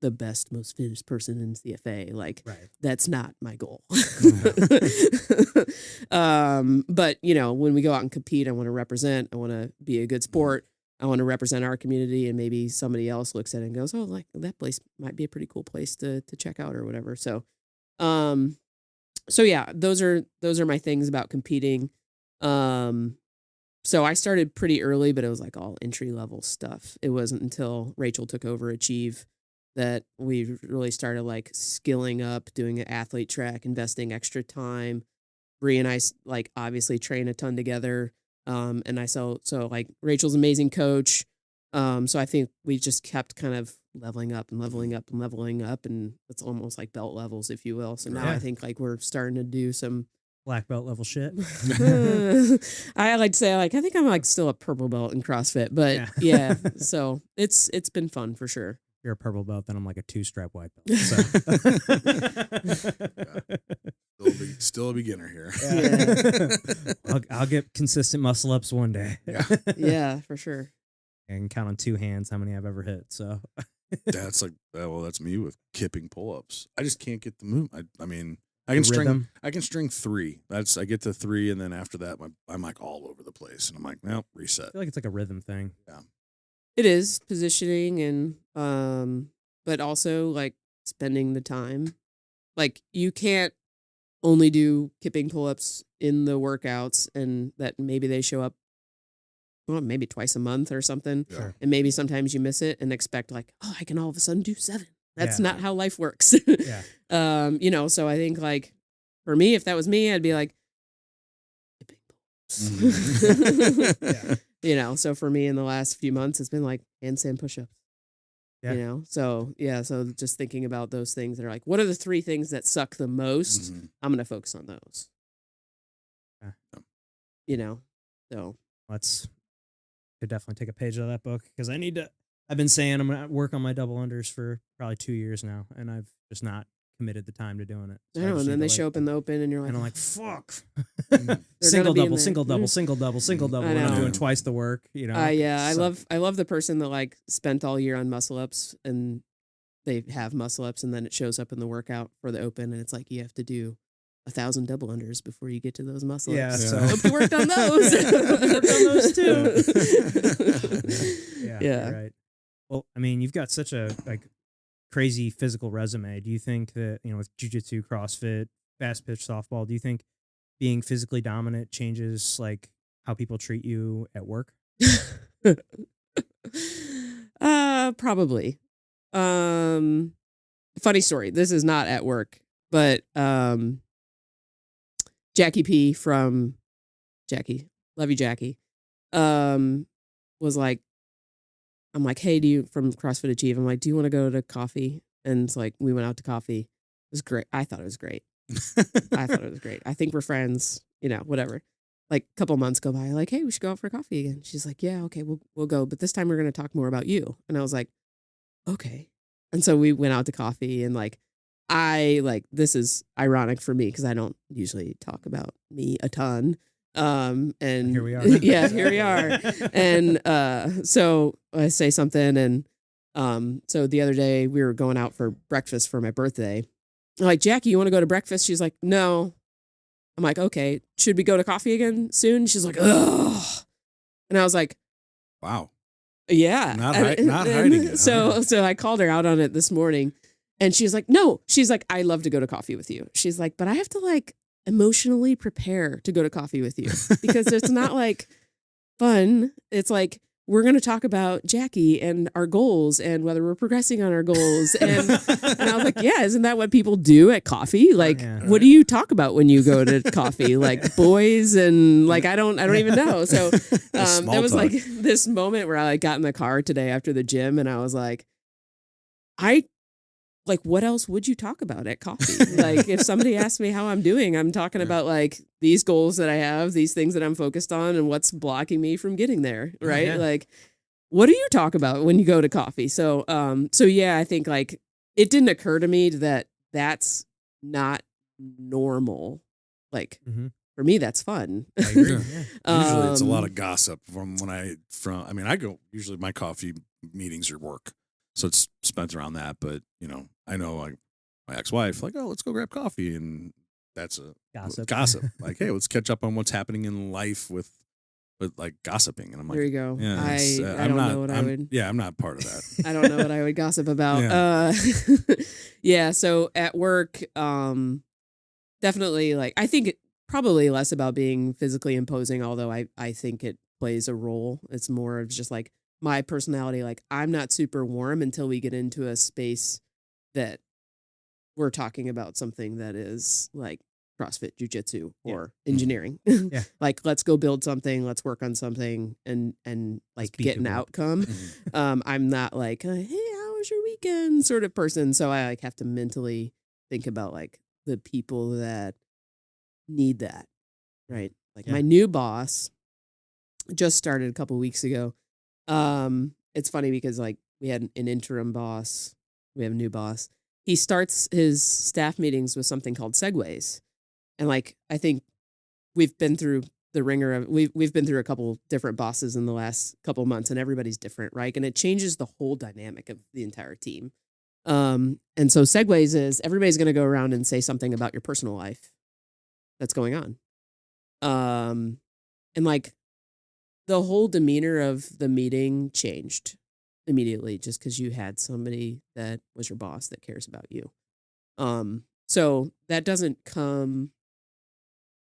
the best, most fittest person in CFA. Like, Right. that's not my goal. But you know, when we go out and compete, I want to represent, I want to be a good sport. I want to represent our community, and maybe somebody else looks at it and goes, oh, like that place might be a pretty cool place to check out or whatever. So, so yeah, those are my things about competing. So I started pretty early, but it was like all entry level stuff. It wasn't until Rachel took over Achieve that we really started like skilling up, doing an athlete track, investing extra time. Bree and I like obviously train a ton together. And I so like Rachel's an amazing coach. So I think we just kept kind of leveling up and leveling up and leveling up, and it's almost like belt levels, if you will. So now I think like we're starting to do some black belt level shit. I like to say like I think I'm like still a purple belt in CrossFit, but yeah. So it's been fun for sure. If you're a purple belt, then I'm like a 2-strap white belt. So. Still a beginner here. Yeah. I'll get consistent muscle ups one day. Yeah, for sure. I can count on 2 hands how many I've ever hit. So that's like, well, that's me with kipping pull-ups. I just can't get the move. I mean, I can string 3. I get to 3, and then after that, I'm like all over the place, and I'm like, no, reset. I feel like it's like a rhythm thing. Yeah, it is positioning, and but also like spending the time. Like you can't only do kipping pull-ups in the workouts, and that maybe they show up. Well, maybe twice a month or something. Yeah. And maybe sometimes you miss it and expect like, oh, I can all of a sudden do 7. That's not how life works. Yeah. So I think like for me, if that was me, I'd be like, so for me in the last few months, it's been like handstand push-ups. Yeah. So just thinking about those things that are like, what are the 3 things that suck the most? I'm going to focus on those. So let's could definitely take a page out of that book because I've been saying I'm going to work on my double unders for probably 2 years now, and I've just not committed the time to doing it. So I know, and then they show up in the open, and you're like, and I'm like, fuck. Single double, single double, single double, single double. And I'm doing twice the work, I love the person that like spent all year on muscle ups, and they have muscle ups, and then it shows up in the workout for the open, and it's like you have to do 1,000 double unders before you get to those muscle ups. Yeah, so hope you worked on those. Worked on those too. Yeah. Right. Well, I mean, you've got such a like crazy physical resume. Do you think that with jiu-jitsu, CrossFit, fast pitch softball, do you think being physically dominant changes like how people treat you at work? Probably. Funny story. This is not at work, but Jackie P from Jackie, love you, Jackie, was like, I'm like, hey, from CrossFit Achieve, I'm like, do you want to go to coffee? And it's like, we went out to coffee. It was great. I thought it was great. I think we're friends, whatever. Like a couple months go by, like, hey, we should go out for coffee again. She's like, yeah, okay, we'll go. But this time we're going to talk more about you. And I was like, okay. And so we went out to coffee, and like, this is ironic for me because I don't usually talk about me a ton. And here we are. Yeah, here we are. And so I say something, and so the other day we were going out for breakfast for my birthday. I'm like, Jackie, you want to go to breakfast? She's like, no. I'm like, okay, should we go to coffee again soon? She's like, ugh. And I was like, wow. Yeah. Not hiding it. So I called her out on it this morning, and she's like, no. She's like, I love to go to coffee with you. She's like, but I have to like emotionally prepare to go to coffee with you because it's not like fun. It's like, we're going to talk about Jackie and our goals and whether we're progressing on our goals. And I was like, yeah, isn't that what people do at coffee? Like, what do you talk about when you go to coffee? Like boys and like, I don't even know. So there was like this moment where I like got in the car today after the gym, and I was like, what else would you talk about at coffee? Like if somebody asked me how I'm doing, I'm talking about like these goals that I have, these things that I'm focused on, and what's blocking me from getting there. Right. Yeah. Like, what do you talk about when you go to coffee? So, yeah, I think like it didn't occur to me that that's not normal. Like for me, that's fun. I agree. Usually it's a lot of gossip I go, usually my coffee meetings are work. So it's spent around that, but I know like my ex-wife, like, oh, let's go grab coffee, and that's a gossip. Like, hey, let's catch up on what's happening in life with like gossiping, and I'm like, there you go. Yeah, I'm not part of that. I don't know what I would gossip about. Yeah. So at work, definitely like I think it probably less about being physically imposing, although I think it plays a role. It's more of just like my personality. Like I'm not super warm until we get into a space that we're talking about something that is like CrossFit, jiu-jitsu, or engineering. Yeah. Like, let's go build something, let's work on something and like get an outcome. I'm not like, hey, how was your weekend sort of person. So I like have to mentally think about like the people that need that. Right. Like my new boss just started a couple weeks ago. It's funny because like we had an interim boss. We have a new boss. He starts his staff meetings with something called segues. And like, I think we've been through the ringer of, we've been through a couple different bosses in the last couple months and everybody's different, right? And it changes the whole dynamic of the entire team. And so segues is everybody's going to go around and say something about your personal life that's going on. And like the whole demeanor of the meeting changed immediately just because you had somebody that was your boss that cares about you. So that doesn't come,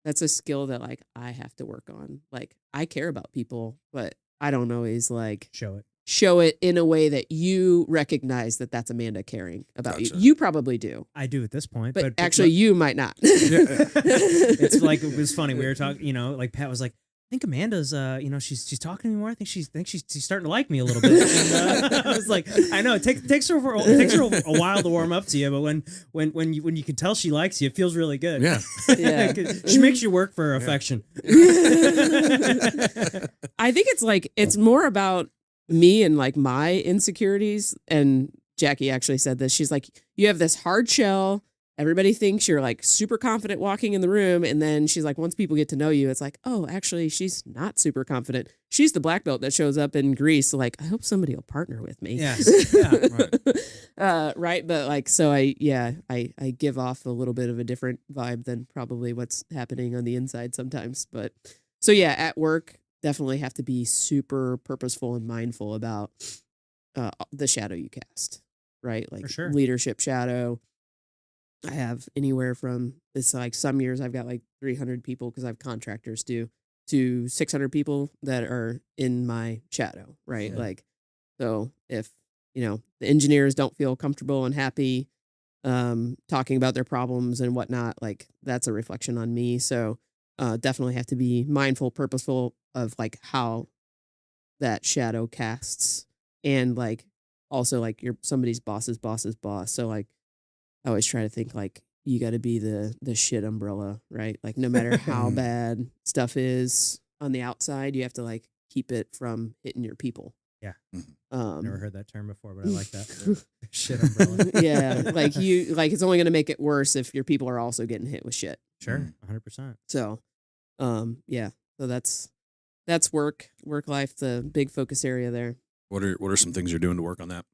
that's a skill that like I have to work on. Like I care about people, but I don't always like show it in a way that you recognize that that's Amanda caring about you. You probably do. I do at this point, but actually you might not. It's like, it was funny. We were talking, like Pat was like, I think Amanda's, she's talking to me more. I think she's starting to like me a little bit. And I was like, I know it takes her a while to warm up to you, but when you can tell she likes you, it feels really good. Yeah, yeah. She makes you work for her affection. I think it's more about me and like my insecurities. And Jackie actually said this. She's like, you have this hard shell. Everybody thinks you're like super confident walking in the room. And then she's like, once people get to know you, it's like, oh, actually, she's not super confident. She's the black belt that shows up in Greece. So like, I hope somebody will partner with me. Yes. Yeah, right. Right. But like, so I give off a little bit of a different vibe than probably what's happening on the inside sometimes. But so yeah, at work, definitely have to be super purposeful and mindful about the shadow you cast. Right. Like leadership shadow. I have anywhere from, it's like some years I've got like 300 people because I have contractors to 600 people that are in my shadow, right? Yeah. Like, so if, the engineers don't feel comfortable and happy talking about their problems and whatnot, like that's a reflection on me. So definitely have to be mindful, purposeful of like how that shadow casts and like also like you're somebody's boss's boss's boss. So like, I always try to think like you got to be the shit umbrella, right? Like no matter how bad stuff is on the outside, you have to like keep it from hitting your people. Yeah. Never heard that term before, but I like that. Shit umbrella. Yeah. Like it's only going to make it worse if your people are also getting hit with shit. Sure. 100%. So, yeah. So that's work life, the big focus area there. What are some things you're doing to work on that?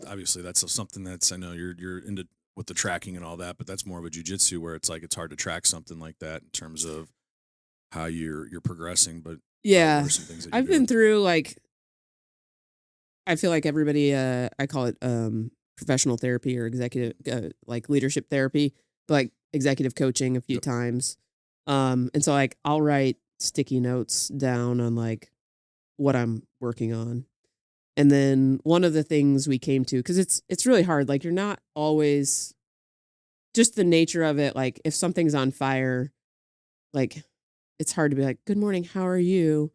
Obviously, that's something that's, I know you're into with the tracking and all that, but that's more of a jiu-jitsu where it's like it's hard to track something like that in terms of how you're progressing. But yeah, what are some things that I've been through like, I feel like everybody, I call it professional therapy or executive, like leadership therapy, but like executive coaching a few times. And so like I'll write sticky notes down on like what I'm working on. And then one of the things we came to, because it's really hard, like you're not always, just the nature of it, like if something's on fire, like it's hard to be like, good morning, how are you?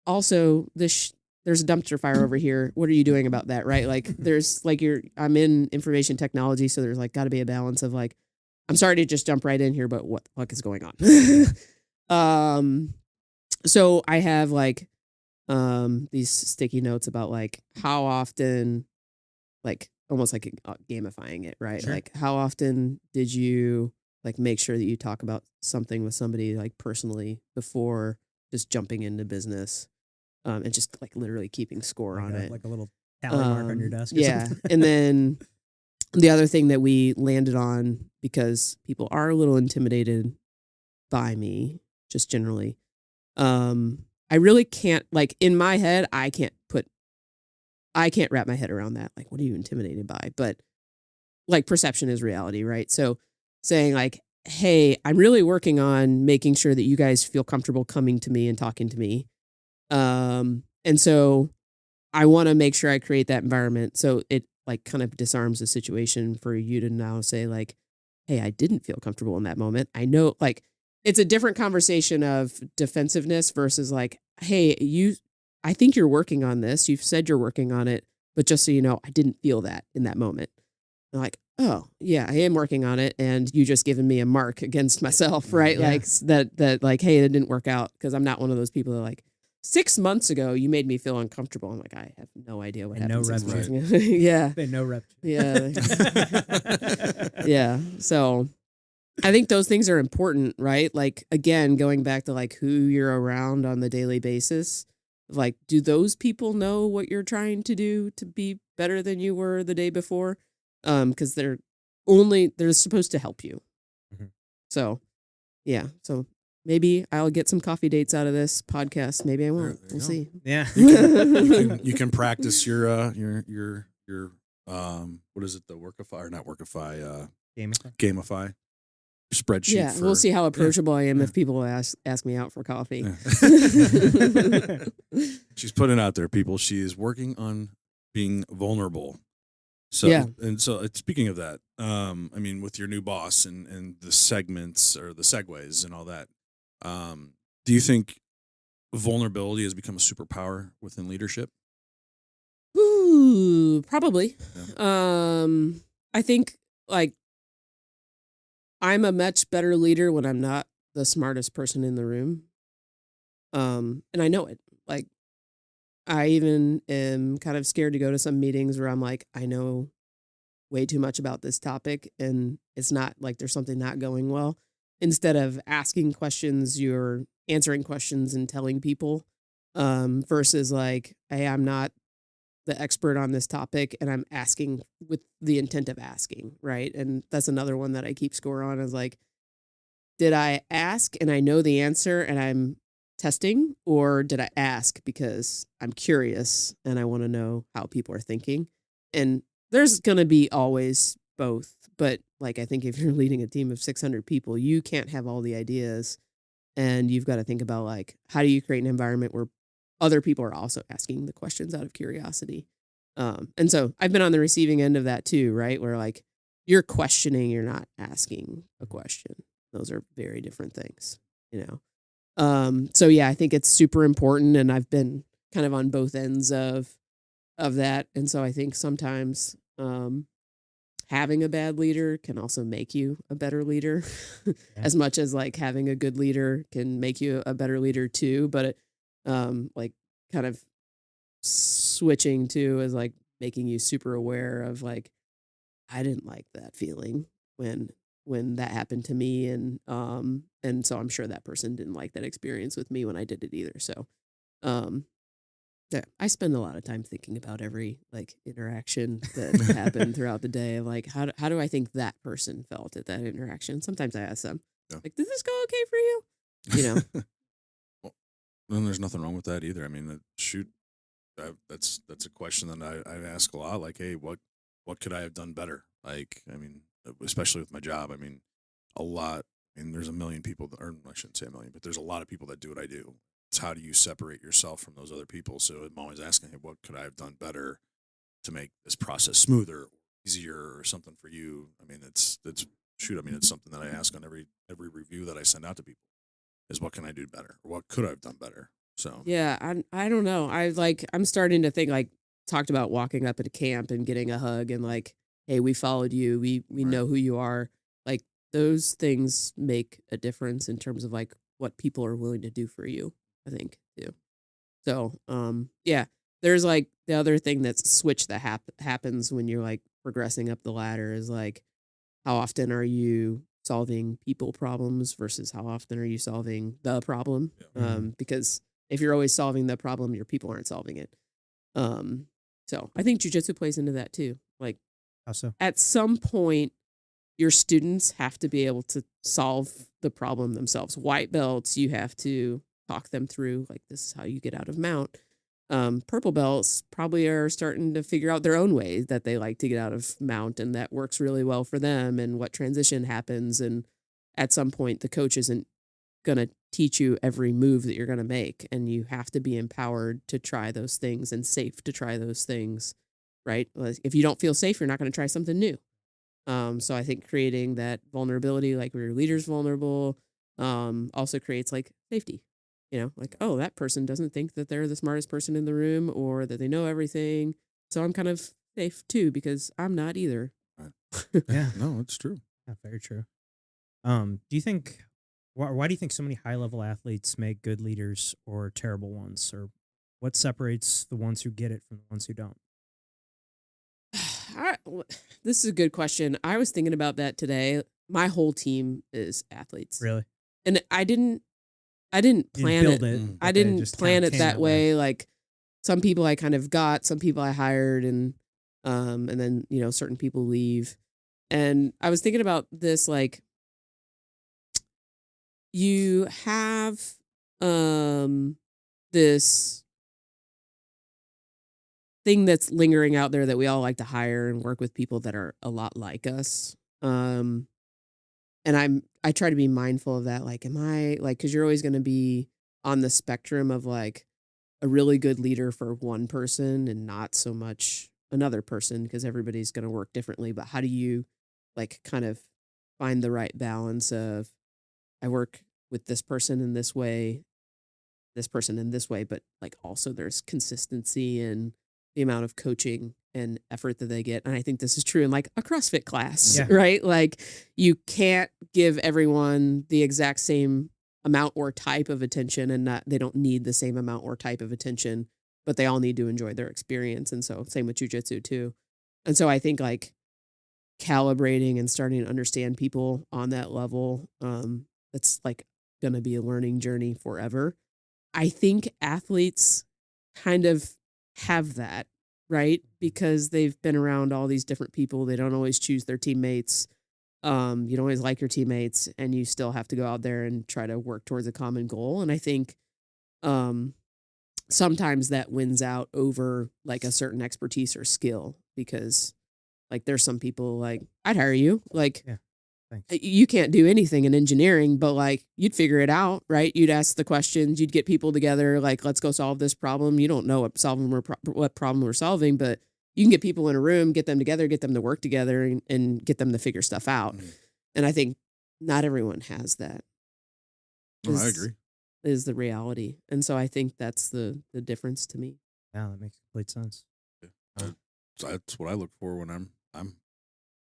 Also, there's a dumpster fire over here. What are you doing about that, right? Like there's like I'm in information technology, so there's like got to be a balance of like, I'm sorry to just jump right in here, but what the fuck is going on? So I have like, these sticky notes about like how often, like almost like gamifying it, right? Sure. Like how often did you like make sure that you talk about something with somebody like personally before just jumping into business, and just like literally keeping score on it, like a little tally mark on your desk. Yeah. And then the other thing that we landed on, because people are a little intimidated by me, just generally, I really can't, like in my head, I can't wrap my head around that. Like, what are you intimidated by? But like perception is reality, right? So saying like, hey, I'm really working on making sure that you guys feel comfortable coming to me and talking to me. And so I want to make sure I create that environment so it like kind of disarms the situation for you to now say like, hey, I didn't feel comfortable in that moment. I know like it's a different conversation of defensiveness versus like, hey, I think you're working on this. You've said you're working on it, but just so you know, I didn't feel that in that moment. I'm like, oh yeah, I am working on it. And you just given me a mark against myself, right? Yeah. Like that like, hey, it didn't work out because I'm not one of those people that like 6 months ago, you made me feel uncomfortable. I'm like, I have no idea what And happened. no 6 months rep ago. Yeah. Been no rep. Yeah. Yeah. So I think those things are important, right? Like, again, going back to like who you're around on the daily basis. Like, do those people know what you're trying to do to be better than you were the day before? Because they're supposed to help you. Mhm. So, yeah. So maybe I'll get some coffee dates out of this podcast. Maybe I won't. There you We'll go. see. Yeah. You can practice your what is it, the workify or not workify, gamify spreadsheet. Yeah, for, we'll see how approachable I am Yeah. if people ask me out for coffee. Yeah. She's putting out there, people. She is working on being vulnerable. So Yeah. and so speaking of that, I mean, with your new boss and the segments or the segues and all that, do you think vulnerability has become a superpower within leadership? Ooh, probably. Yeah. I think like I'm a much better leader when I'm not the smartest person in the room. And I know it. Like I even am kind of scared to go to some meetings where I'm like, I know way too much about this topic and it's not like there's something not going well. Instead of asking questions, you're answering questions and telling people, versus like, hey, I'm not the expert on this topic and I'm asking with the intent of asking, right? And that's another one that I keep score on is like, did I ask and I know the answer and I'm testing, or did I ask because I'm curious and I want to know how people are thinking? And there's going to be always both, but like I think if you're leading a team of 600 people, you can't have all the ideas and you've got to think about like how do you create an environment where other people are also asking the questions out of curiosity. And so I've been on the receiving end of that too, right? Where like you're questioning, you're not asking a question. Those are very different things, you know? So yeah, I think it's super important and I've been kind of on both ends of that. And so I think sometimes, having a bad leader can also make you a better leader as much as like having a good leader can make you a better leader too. But it, like kind of switching to is like making you super aware of like, I didn't like that feeling when that happened to me. And so I'm sure that person didn't like that experience with me when I did it either. So, yeah, I spend a lot of time thinking about every like interaction that happened throughout the day. Of like, how do I think that person felt at that interaction? Sometimes I ask them, Yeah. like, did this go okay for you? You know, Well, then there's nothing wrong with that either. I mean, shoot, that's a question that I ask a lot. Like, hey, what could I have done better? Like, I mean, especially with my job. I mean, a lot. I mean, there's a million people, or I shouldn't say a million, but there's a lot of people that do what I do. It's how do you separate yourself from those other people? So I'm always asking, hey, what could I have done better to make this process smoother, easier, or something for you? I mean, it's shoot. I mean, it's something that I ask on every review that I send out to people. Is what can I do better, or what could I have done better? So yeah, I don't know. I'm starting to think like talked about walking up at a camp and getting a hug and like, hey, we followed you. We Right. know who you are. Like those things make a difference in terms of like what people are willing to do for you, I think, too. So, yeah, there's like the other thing that's switch that happens when you're like progressing up the ladder is like, how often are you solving people problems versus how often are you solving the problem? Yeah. Because if you're always solving the problem, your people aren't solving it. So I think jujitsu plays into that too. Like How so? at some point, your students have to be able to solve the problem themselves. White belts, you have to talk them through like this is how you get out of mount. Purple belts probably are starting to figure out their own way that they like to get out of mount and that works really well for them and what transition happens and at some point the coach isn't going to teach you every move that you're going to make, and you have to be empowered to try those things and safe to try those things, right? If you don't feel safe, you're not going to try something new. So I think creating that vulnerability, like where your leader's vulnerable, also creates like safety. Like, oh, that person doesn't think that they're the smartest person in the room or that they know everything. So I'm kind of safe too, because I'm not either. Yeah. No, it's true. Yeah, very true. Do you think why do you think so many high level athletes make good leaders or terrible ones, or what separates the ones who get it from the ones who don't? This is a good question. I was thinking about that today. My whole team is athletes. Really? And I didn't You didn't plan build it. it, I but they didn't just plan kinda it came that way. Like some people I kind of got, some people I hired, and then certain people leave. And I was thinking about this, like you have this thing that's lingering out there that we all like to hire and work with people that are a lot like us. And I try to be mindful of that. Like, am I like, cause you're always going to be on the spectrum of like a really good leader for one person and not so much another person, because everybody's going to work differently. But how do you like kind of find the right balance of, I work with this person in this way, this person in this way, but like also there's consistency in the amount of coaching and effort that they get. And I think this is true in like a CrossFit class, Yeah. right? Like you can't give everyone the exact same amount or type of attention, and they don't need the same amount or type of attention, but they all need to enjoy their experience. And so same with jujitsu too. And so I think like calibrating and starting to understand people on that level, that's like going to be a learning journey forever. I think athletes kind of have that, right? Because they've been around all these different people. They don't always choose their teammates. You don't always like your teammates, and you still have to go out there and try to work towards a common goal. And I think sometimes that wins out over like a certain expertise or skill, because like there's some people like, I'd hire you. Like, Yeah. Thanks. you can't do anything in engineering, but like you'd figure it out, right? You'd ask the questions, you'd get people together, like, let's go solve this problem. You don't know what problem we're solving, but you can get people in a room, get them together, get them to work together, and get them to figure stuff out. Mhm. And I think not everyone has that. No, I agree. Is the reality. And so I think that's the difference to me. Yeah, that makes complete sense. So that's what I look for when I'm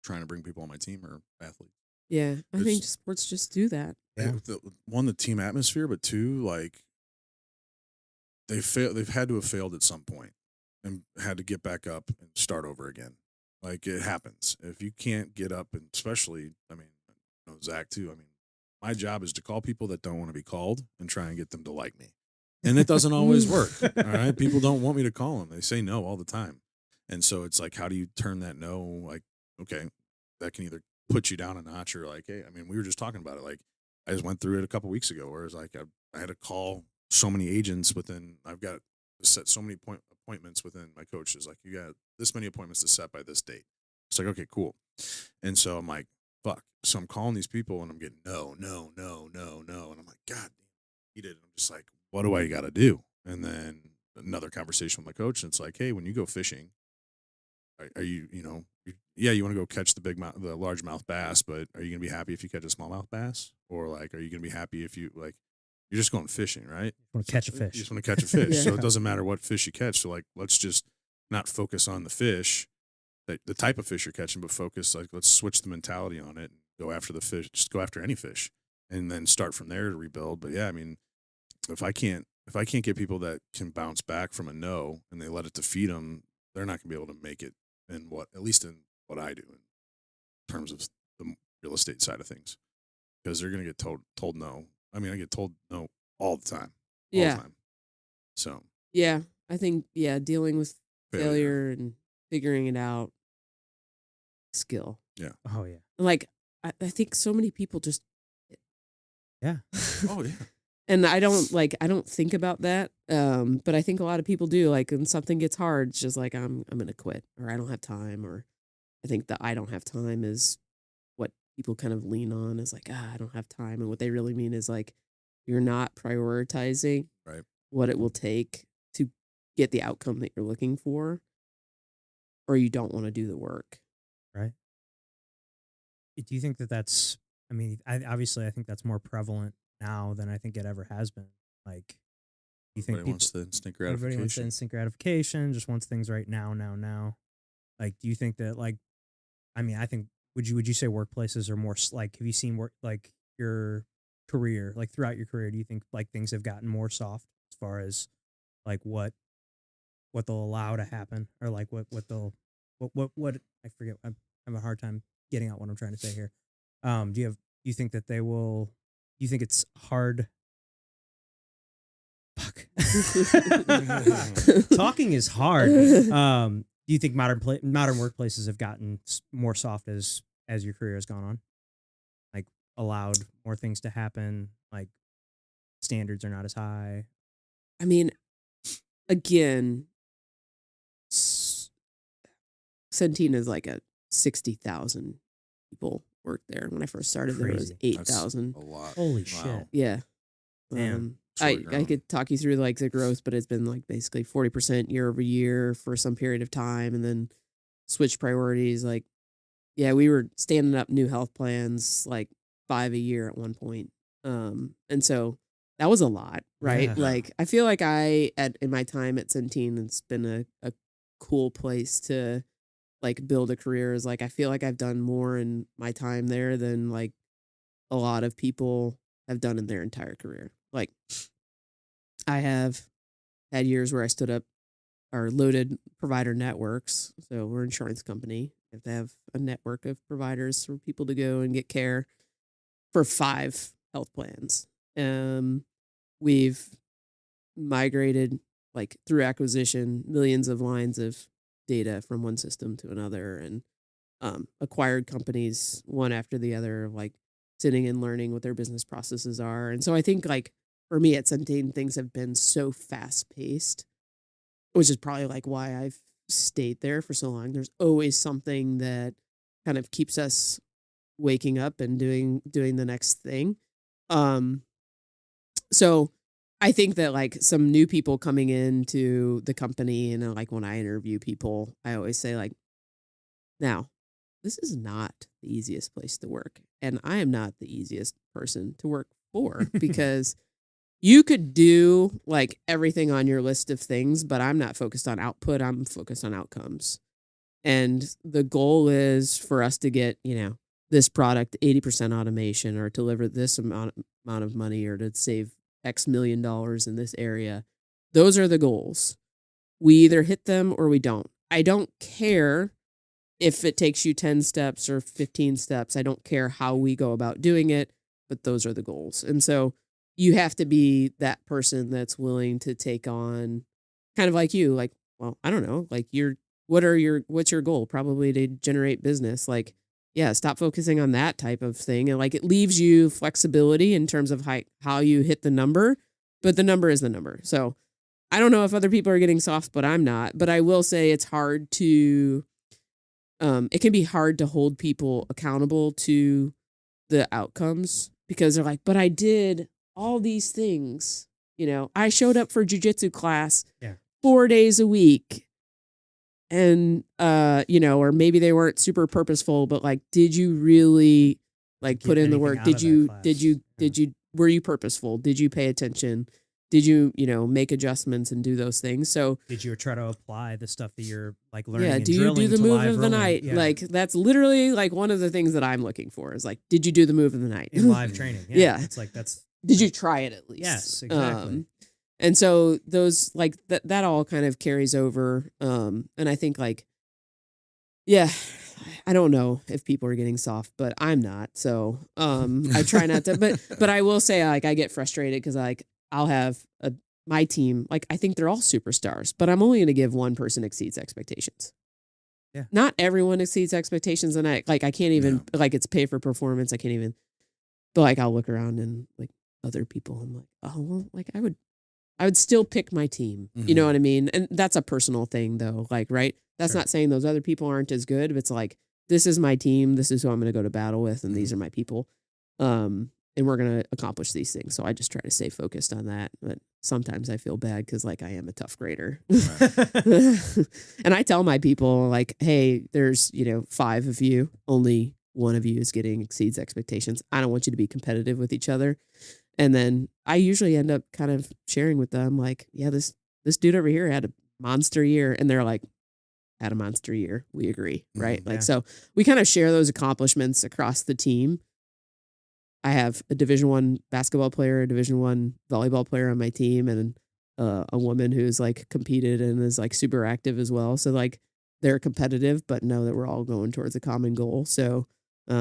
trying to bring people on my team or athletes. Yeah, I think It's- sports just do that. Yeah. One, the team atmosphere, but two, like they've had to have failed at some point and had to get back up and start over again. Like it happens. If you can't get up, and especially, I mean, I know Zach too. I mean, my job is to call people that don't want to be called and try and get them to like me. And it doesn't always work. All right. People don't want me to call them. They say no all the time. And so it's like, how do you turn that no? Like, okay, that can either put you down a notch or like, hey, I mean, we were just talking about it. Like, I just went through it a couple weeks ago where it's like, I had to call so many agents I've got to set so many appointments within my coaches. Like, you got this many appointments to set by this date. It's like, okay, cool. And so I'm like, fuck. So I'm calling these people and I'm getting no. And I'm like, God, he did. I'm just like, what do I got to do? And then another conversation with my coach. And it's like, hey, when you go fishing, are you, you want to go catch the largemouth bass, but are you going to be happy if you catch a smallmouth bass? Or like, are you going to be happy if you're just going fishing, right? Want to catch a You fish. just want to catch a fish. Yeah. So it doesn't matter what fish you catch. So like, let's just not focus on the fish, the type of fish you're catching, but focus, like, let's switch the mentality on it and go after the fish. Just go after any fish and then start from there to rebuild. But yeah, I mean, if I can't get people that can bounce back from a no and they let it defeat them, they're not going to be able to make it at least in what I do in terms of the real estate side of things, because they're going to get told no. I mean, I get told no all the time. All Yeah. the time. So Yeah. I think, dealing with failure and figuring it out, skill. Yeah. Oh yeah. Like, I think so many people just, Yeah. Oh yeah. and I don't think about that. But I think a lot of people do. Like, when something gets hard, it's just like, I'm going to quit, or I don't have time. Or I think the I don't have time is what people kind of lean on is like, I don't have time. And what they really mean is like, you're not prioritizing Right. what it will take to get the outcome that you're looking for, or you don't want to do the work. Right. Do you think that that's, I mean, obviously I think that's more prevalent now than I think it ever has been. Like, do you think Everybody wants the instant gratification. everybody wants the instant gratification, just wants things right now. Like, do you think that, like, I mean, I think, would you say workplaces are more like, have you seen work, like your career, like throughout your career, do you think like things have gotten more soft as far as like what they'll allow to happen, or like what I forget, I'm having a hard time getting out what I'm trying to say here. Do you think that they will, do you think it's hard? Fuck. Talking is hard. Do you think modern workplaces have gotten more soft as your career has gone on? Like, allowed more things to happen, like standards are not as high? I mean, again, Centiene is like a 60,000 people work there. When I first started, there was Crazy. 8,000. A lot. Holy Wow. shit. Yeah. Damn. I Short ground. could talk you through like the growth, but it's been like basically 40% year over year for some period of time, and then switch priorities. Like, yeah, we were standing up new health plans like 5 a year at one point. And so that was a lot, right? Yeah. Like, I feel like in my time at Centiene, it's been a cool place to like build a career. Is like, I feel like I've done more in my time there than like a lot of people have done in their entire career. Like, I have had years where I stood up our loaded provider networks. So we're an insurance company. We have to have a network of providers for people to go and get care for 5 health plans. We've migrated, like through acquisition, millions of lines of data from one system to another, and acquired companies one after the other, like sitting and learning what their business processes are. And so I think like for me at Centiene, things have been so fast paced, which is probably like why I've stayed there for so long. There's always something that kind of keeps us waking up and doing the next thing. So I think that like some new people coming into the company, and like when I interview people, I always say like, now, this is not the easiest place to work, and I am not the easiest person to work for, because you could do like everything on your list of things, but I'm not focused on output. I'm focused on outcomes. And the goal is for us to get, this product 80% automation, or deliver this amount of money, or to save X million dollars in this area. Those are the goals. We either hit them or we don't. I don't care if it takes you 10 steps or 15 steps. I don't care how we go about doing it, but those are the goals. And so you have to be that person that's willing to take on, kind of like you, like, well, I don't know, like what's your goal? Probably to generate business. Like, yeah, stop focusing on that type of thing. And like, it leaves you flexibility in terms of how you hit the number, but the number is the number. So I don't know if other people are getting soft, but I'm not. But I will say it's hard to, it can be hard to hold people accountable to the outcomes, because they're like, but I did all these things. I showed up for jiu-jitsu class 4 days a week. And, or maybe they weren't super purposeful, but like, did you really like put in the work? Were you purposeful? Did you pay attention? Did you, make adjustments and do those things? So did you try to apply the stuff that you're like learning? Yeah. And Do you do the to move live of the rolling? night? Yeah. Like, that's literally like one of the things that I'm looking for is like, did you do the move of the night in live training? Yeah. It's like, did you try it at least? Yes, exactly. And so those like that all kind of carries over. And I think like, yeah, I don't know if people are getting soft, but I'm not. So I try not to. But I will say like I get frustrated because like I'll have my team, like I think they're all superstars, but I'm only going to give one person exceeds expectations. Yeah. Not everyone exceeds expectations, and I can't even like it's pay for performance. I can't even. But like I'll look around and like other people, I'm like, oh well, like I would still pick my team. Mm-hmm. You know what I mean? And that's a personal thing though. Like, right? That's not saying those other people aren't as good, but it's like, this is my team. This is who I'm going to go to battle with. And these are my people. And we're going to accomplish these things. So I just try to stay focused on that. But sometimes I feel bad because like I am a tough grader. And I tell my people like, hey, there's, 5 of you, only one of you is exceeds expectations. I don't want you to be competitive with each other. And then I usually end up kind of sharing with them like, yeah, this dude over here had a monster year. And they're like, had a monster year. We agree. Right. Like, so we kind of share those accomplishments across the team. I have a Division I basketball player, a Division I volleyball player on my team, and a woman who's like competed and is like super active as well. So like they're competitive, but know that we're all going towards a common goal. So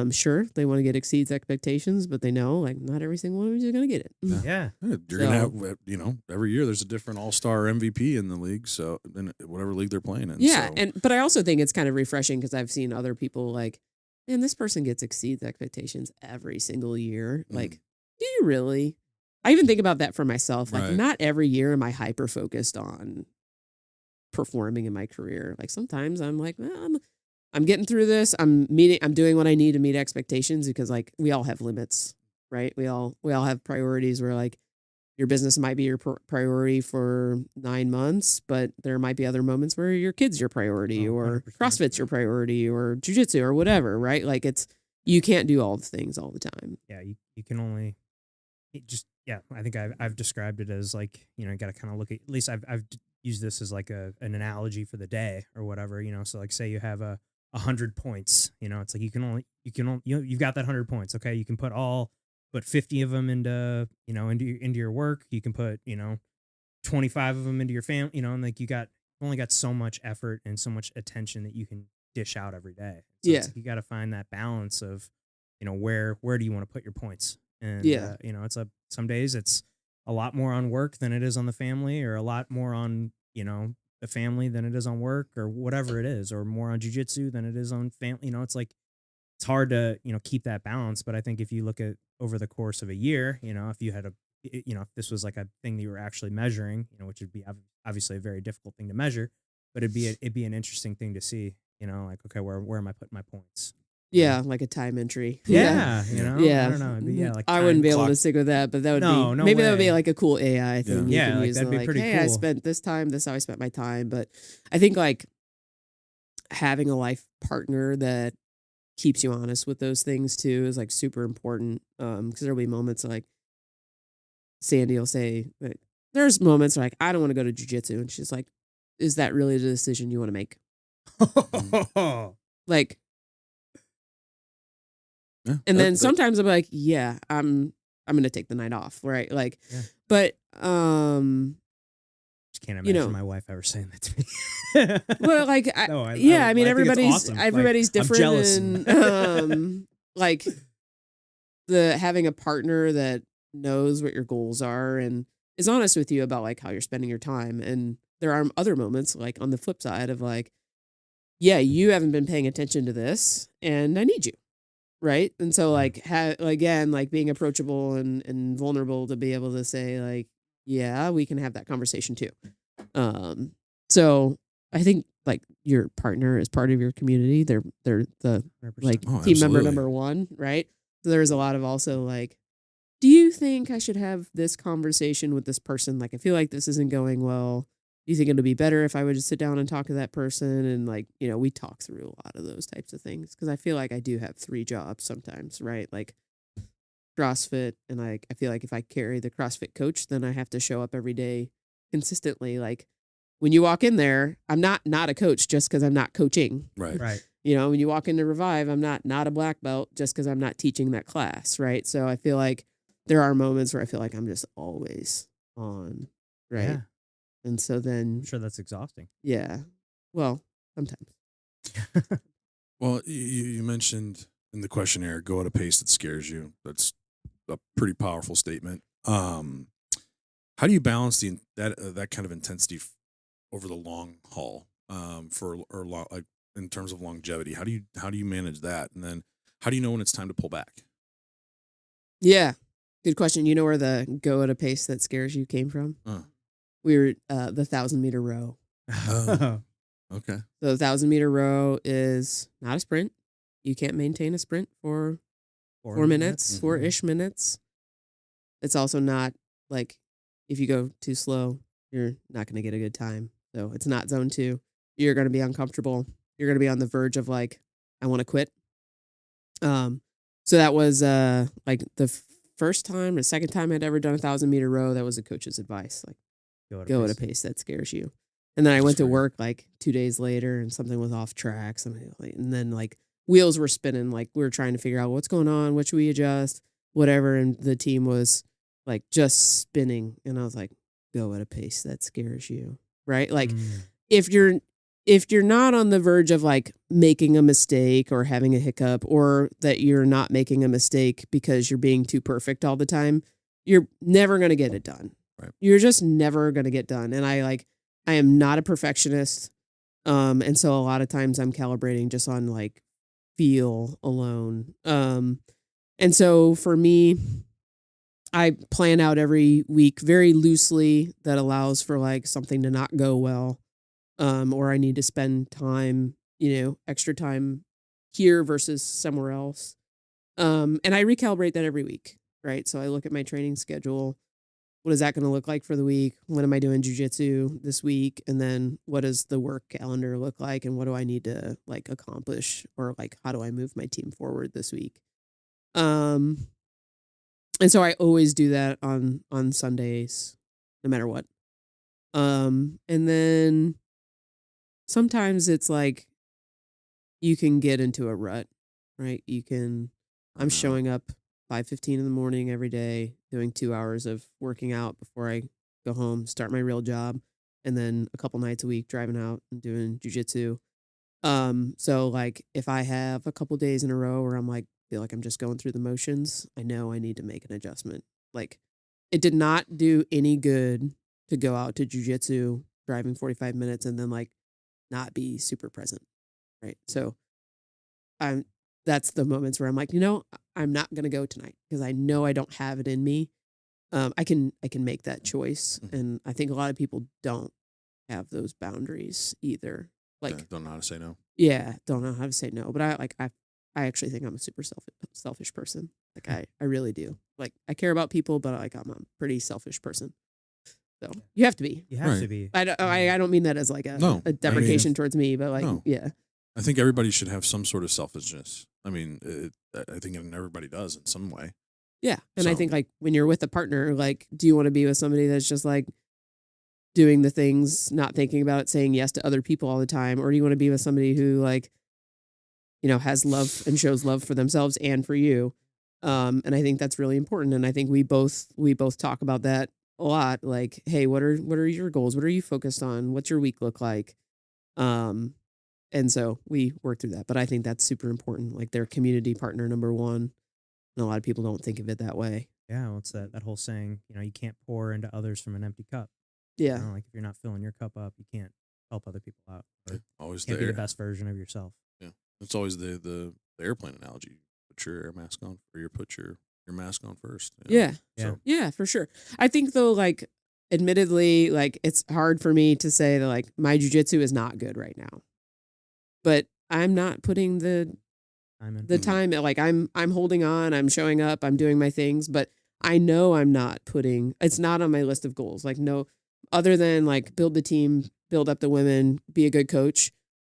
sure, they want to exceeds expectations, but they know like not every single one of you is going to get it. Yeah. You're going to have, every year there's a different all-star MVP in the league. So in whatever league they're playing in. Yeah. So. But I also think it's kind of refreshing because I've seen other people like, man, this person exceeds expectations every single year. Like, do you really? I even think about that for myself. Like, not every year am I hyper focused on performing in my career. Like sometimes I'm like, I'm getting through this. I'm doing what I need to meet expectations because like we all have limits, right? We all have priorities where like your business might be your priority for 9 months, but there might be other moments where your kid's your priority or 100%. CrossFit's your priority or jujitsu or whatever, right? Like you can't do all the things all the time. Yeah. You can only I think I've described it as like, you got to kind of look at least I've used this as like an analogy for the day or whatever, so like say you have 100 points, it's like you can only you've got that 100 points. Okay. You can put 50 of them into your work. You can put, 25 of them into your family, and like you only got so much effort and so much attention that you can dish out every day. So it's like you got to find that balance of, where do you want to put your points? And, it's some days it's a lot more on work than it is on the family, or a lot more on, the family than it is on work, or whatever it is, or more on jujitsu than it is on family. It's like, it's hard to, keep that balance. But I think if you look at over the course of a year, if you had if this was like a thing that you were actually measuring, which would be obviously a very difficult thing to measure, but it'd be an interesting thing to see, like, okay, where am I putting my points? Yeah, like a time entry. Yeah. Yeah. I don't know. Like I wouldn't be able to stick with that, but that would maybe that would be like a cool AI thing. Yeah, you can like, use that'd be pretty hey, cool. I spent this time, this is how I spent my time. But I think like having a life partner that keeps you honest with those things too is like super important. Because there'll be moments like Sandy will say, like, there's moments like I don't want to go to jiu-jitsu, and she's like, is that really the decision you want to make? Like, and then sometimes I'm like, yeah, I'm gonna take the night off, right? Like, but just can't imagine my wife ever saying that to me. Well, like, I mean, everybody's awesome. Everybody's like, different. I'm jealous. And, like having a partner that knows what your goals are and is honest with you about like how you're spending your time. And there are other moments like on the flip side of like, yeah, you haven't been paying attention to this, and I need you. Right. And so like, again, like being approachable and vulnerable to be able to say like, yeah, we can have that conversation too. So I think like your partner is part of your community. They're the like team member number 1. Right. So there's a lot of also like, do you think I should have this conversation with this person? Like, I feel like this isn't going well. Do you think it'll be better if I would just sit down and talk to that person? And like, we talk through a lot of those types of things because I feel like I do have 3 jobs sometimes, right? Like CrossFit. And I feel like if I carry the CrossFit coach, then I have to show up every day consistently. Like when you walk in there, I'm not a coach just because I'm not coaching. Right. When you walk into Revive, I'm not a black belt just because I'm not teaching that class. Right. So I feel like there are moments where I feel like I'm just always on. Right. Yeah. And so then, I'm sure that's exhausting. Yeah. Well, sometimes. Well, you mentioned in the questionnaire, go at a pace that scares you. That's a pretty powerful statement. How do you balance that kind of intensity over the long haul? Like in terms of longevity, how do you manage that? And then how do you know when it's time to pull back? Yeah. Good question. You know where the go at a pace that scares you came from? We were the 1,000-meter row. Okay. So the 1,000-meter row is not a sprint. you can't maintain a sprint for 4 4 minutes, Mhm. 4-ish minutes. It's also not like if you go too slow, you're not going to get a good time. So it's not zone 2. You're going to be uncomfortable. You're going to be on the verge of like, I want to quit. So that was like the first time or second time I'd ever done a 1,000-meter row. That was a coach's advice, like go at a pace that scares you. And then I went to work like 2 days later, and something was off track. And then like wheels were spinning. Like we were trying to figure out what's going on, what should we adjust, whatever. And the team was like just spinning, and I was like, go at a pace that scares you, right? Like if you're not on the verge of like making a mistake or having a hiccup, or that you're not making a mistake because you're being too perfect all the time, you're never going to get it done. Right. You're just never going to get done. And I am not a perfectionist. And so a lot of times I'm calibrating just on like feel alone. And so for me, I plan out every week very loosely that allows for like something to not go well. Or I need to spend time, extra time here versus somewhere else. And I recalibrate that every week, right? So I look at my training schedule. What is that going to look like for the week? When am I doing jujitsu this week? And then what does the work calendar look like? And what do I need to like accomplish? Or like, how do I move my team forward this week? And so I always do that on Sundays, no matter what. And then sometimes it's like you can get into a rut, right? I'm showing up 5:15 in the morning every day, doing 2 hours of working out before I go home, start my real job, and then a couple nights a week driving out and doing jujitsu. So like if I have a couple days in a row where I'm like, feel like I'm just going through the motions, I know I need to make an adjustment. Like it did not do any good to go out to jujitsu driving 45 minutes and then like not be super present, right? So that's the moments where I'm like, I'm not going to go tonight because I know I don't have it in me. I can make that choice. And I think a lot of people don't have those boundaries either. Like, don't know how to say no. Yeah, don't know how to say no. But I actually think I'm a super selfish person. Like I really do. Like I care about people, but like I'm a pretty selfish person. So you have to be. You have Right. to be. I don't mean that as like a deprecation towards me, but like yeah. I think everybody should have some sort of selfishness. I mean, I think everybody does in some way. Yeah. And I So- think like when you're with a partner, like, do you want to be with somebody that's just like doing the things, not thinking about it, saying yes to other people all the time? Or do you want to be with somebody who like, has love and shows love for themselves and for you? And I think that's really important. And I think we both talk about that a lot. Like, hey, what are your goals? What are you focused on? What's your week look like? And so we work through that. But I think that's super important. Like they're community partner number one. And a lot of people don't think of it that way. Yeah, well, it's that whole saying, you can't pour into others from an empty cup. Yeah. Like if you're not filling your cup up, you can't help other people out. Or Always can't be the best version of yourself. Yeah, it's always the airplane analogy. Put your air mask on, or you put your mask on first. Yeah. Yeah. Yeah, for sure. I think though, like, admittedly, like it's hard for me to say that like my jujitsu is not good right now, but I'm not putting the time. Like I'm holding on. I'm showing up. I'm doing my things, but I know I'm not putting. It's not on my list of goals. Like no, other than like build the team, build up the women, be a good coach.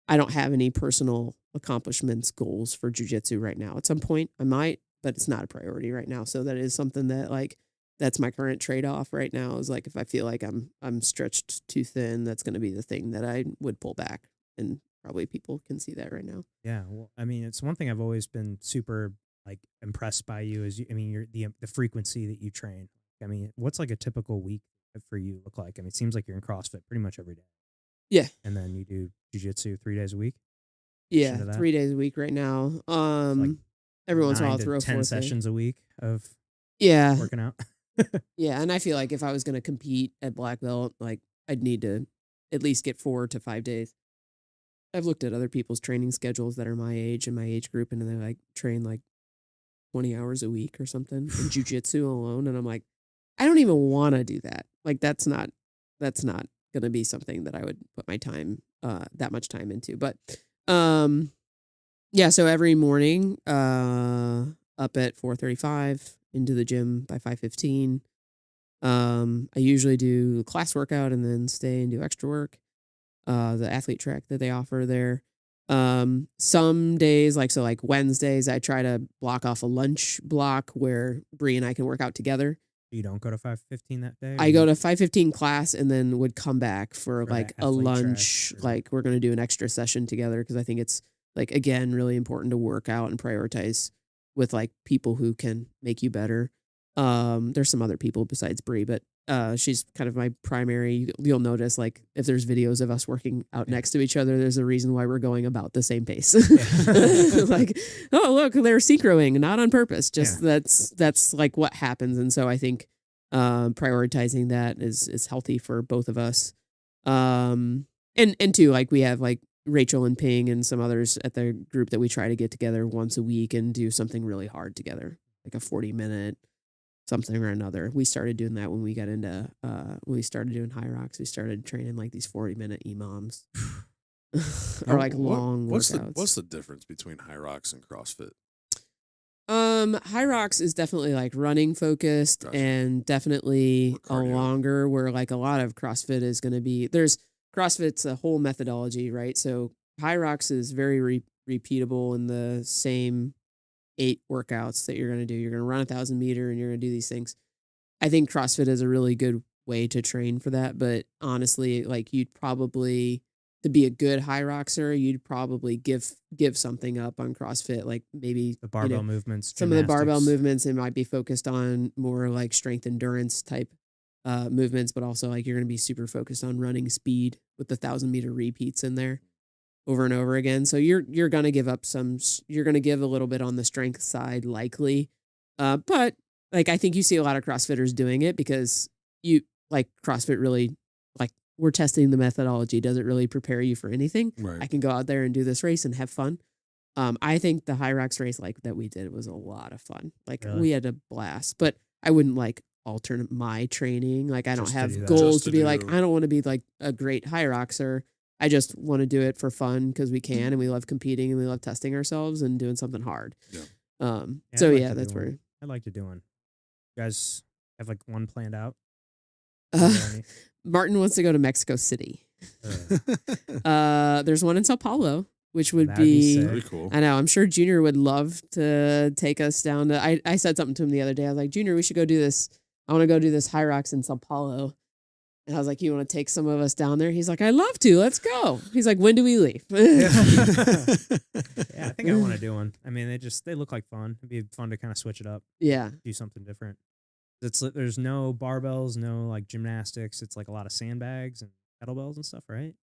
I don't have any personal accomplishments goals for jujitsu right now. At some point, I might, but it's not a priority right now. So that is something that like that's my current trade-off right now is like if I feel like I'm stretched too thin, that's going to be the thing that I would pull back, and probably people can see that right now. Yeah, well, I mean, it's one thing I've always been super like impressed by you is you're the frequency that you train. I mean, what's like a typical week for you look like? I mean, it seems like you're in CrossFit pretty much every day. Yeah. And then you do jiu-jitsu 3 days a week? Yeah, Shit of that. 3 days a week right now. like Every once in a while, 9 to throw 10 4 sessions a week of Yeah, working out. yeah, and I feel like if I was going to compete at black belt, like I'd need to at least get 4 to 5 days. I've looked at other people's training schedules that are my age and my age group, and they like train like 20 hours a week or something in jujitsu alone, and I'm like, I don't even want to do that. Like that's not going to be something that I would put my time that much time into. But Yeah, so every morning, up at 4:35, into the gym by 5:15. I usually do class workout and then stay and do extra work. The athlete track that they offer there. Some days, like Wednesdays, I try to block off a lunch block where Bree and I can work out together. You don't go to 5:15 that day? I go to 5:15 class and then would come back for For like the a athlete lunch. track or- Like we're going to do an extra session together because I think it's like, again, really important to work out and prioritize with like people who can make you better. There's some other people besides Bree, but she's kind of my primary. You'll notice like if there's videos of us working out next to each other, there's a reason why we're going about the same pace. Like, oh look, they're synchroing, not on purpose. Just that's like what happens. And so I think prioritizing that is healthy for both of us. And two, like we have like Rachel and Ping and some others at the group that we try to get together once a week and do something really hard together, like a 40-minute something or another. We started doing that when we got into when we started doing hyrox. We started training like these 40-minute EMOMs or like long workouts. What's the difference between hyrox and CrossFit? Hyrox is definitely like running focused and definitely a longer, where like a lot of CrossFit is going to be, there's CrossFit's a whole methodology, right? So hyrox is very repeatable in the same 8 workouts that you're going to do. You're going to run 1,000 meter and you're going to do these things. I think CrossFit is a really good way to train for that. But honestly, like you'd probably, to be a good hyroxer, you'd probably give something up on CrossFit, like maybe the barbell movements. Some of the barbell gymnastics. movements, it might be focused on more like strength endurance type movements, but also like you're going to be super focused on running speed with the 1,000-meter repeats in there over and over again. So you're going to give up you're going to give a little bit on the strength side likely. But like, I think you see a lot of CrossFitters doing it because you like CrossFit really, like we're testing the methodology. Does it really prepare you for anything? Right. I can go out there and do this race and have fun. I think the hyrox race like that we did was a lot of fun. Like Really? we had a blast, but I wouldn't like alter my training. Like I don't Just to have do that. goals Just to to be like, do- I don't want to be like a great hyroxer. I just want to do it for fun because we can and we love competing and we love testing ourselves and doing something hard. Yeah. Yeah, So I'd like yeah, to that's do one. where I'd like to do one. You guys have like one planned out? Martin wants to go to Mexico City. Uh, There's one in Sao Paulo, which would That'd be sick. Pretty cool. I know. I'm sure Junior would love to take us down to. I said something to him the other day. I was like, Junior, we should go do this. I want to go do this hyrox in Sao Paulo. And I was like, you want to take some of us down there? He's like, I'd love to. Let's go. He's like, when do we leave? yeah, I think I want to do one. I mean, they look like fun. It'd be fun to kind of switch it up, Yeah. do something different. There's no barbells, no like gymnastics. It's like a lot of sandbags and kettlebells and stuff, right?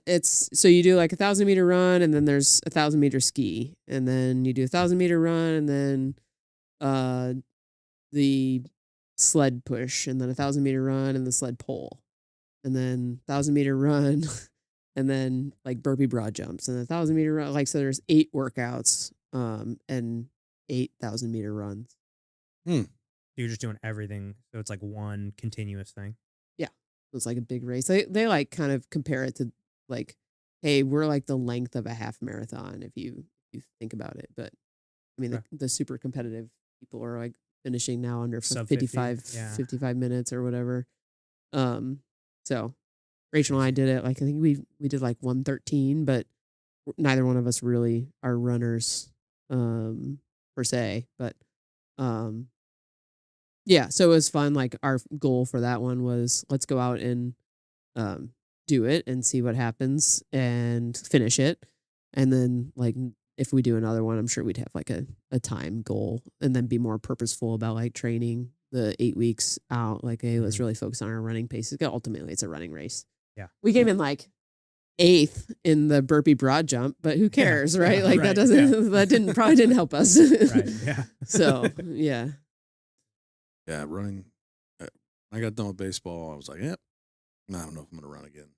It's so you do like 1,000-meter run, and then there's 1,000-meter ski, and then you do 1,000-meter run, and then the sled push, and then 1,000-meter run, and the sled pull, and then 1,000-meter run, and then like burpee broad jumps, and 1,000-meter run. Like so, there's 8 workouts, and 8,000-meter runs. You're just doing everything, so it's like one continuous thing. It's like a big race. They like kind of compare it to like, hey, we're like the length of a half marathon if you think about it. But I mean, Okay. the super competitive people are like finishing now under Sub 50, 55 minutes or whatever. So Rachel and I did it. Like I think we did like 1:13, but neither one of us really are runners per se. But yeah, so it was fun. Like our goal for that one was let's go out and do it and see what happens and finish it. And then like if we do another one, I'm sure we'd have like a time goal and then be more purposeful about like training the 8 weeks out. Like, hey, let's really focus on our running pace. Ultimately, it's a running race. Yeah. We came in like 8th in the burpee broad jump, but who cares, right? Yeah, Like right, that doesn't that probably didn't help us. Right. Yeah. So yeah. Yeah, running. I got done with baseball. I was like, yep. I don't know if I'm gonna run again.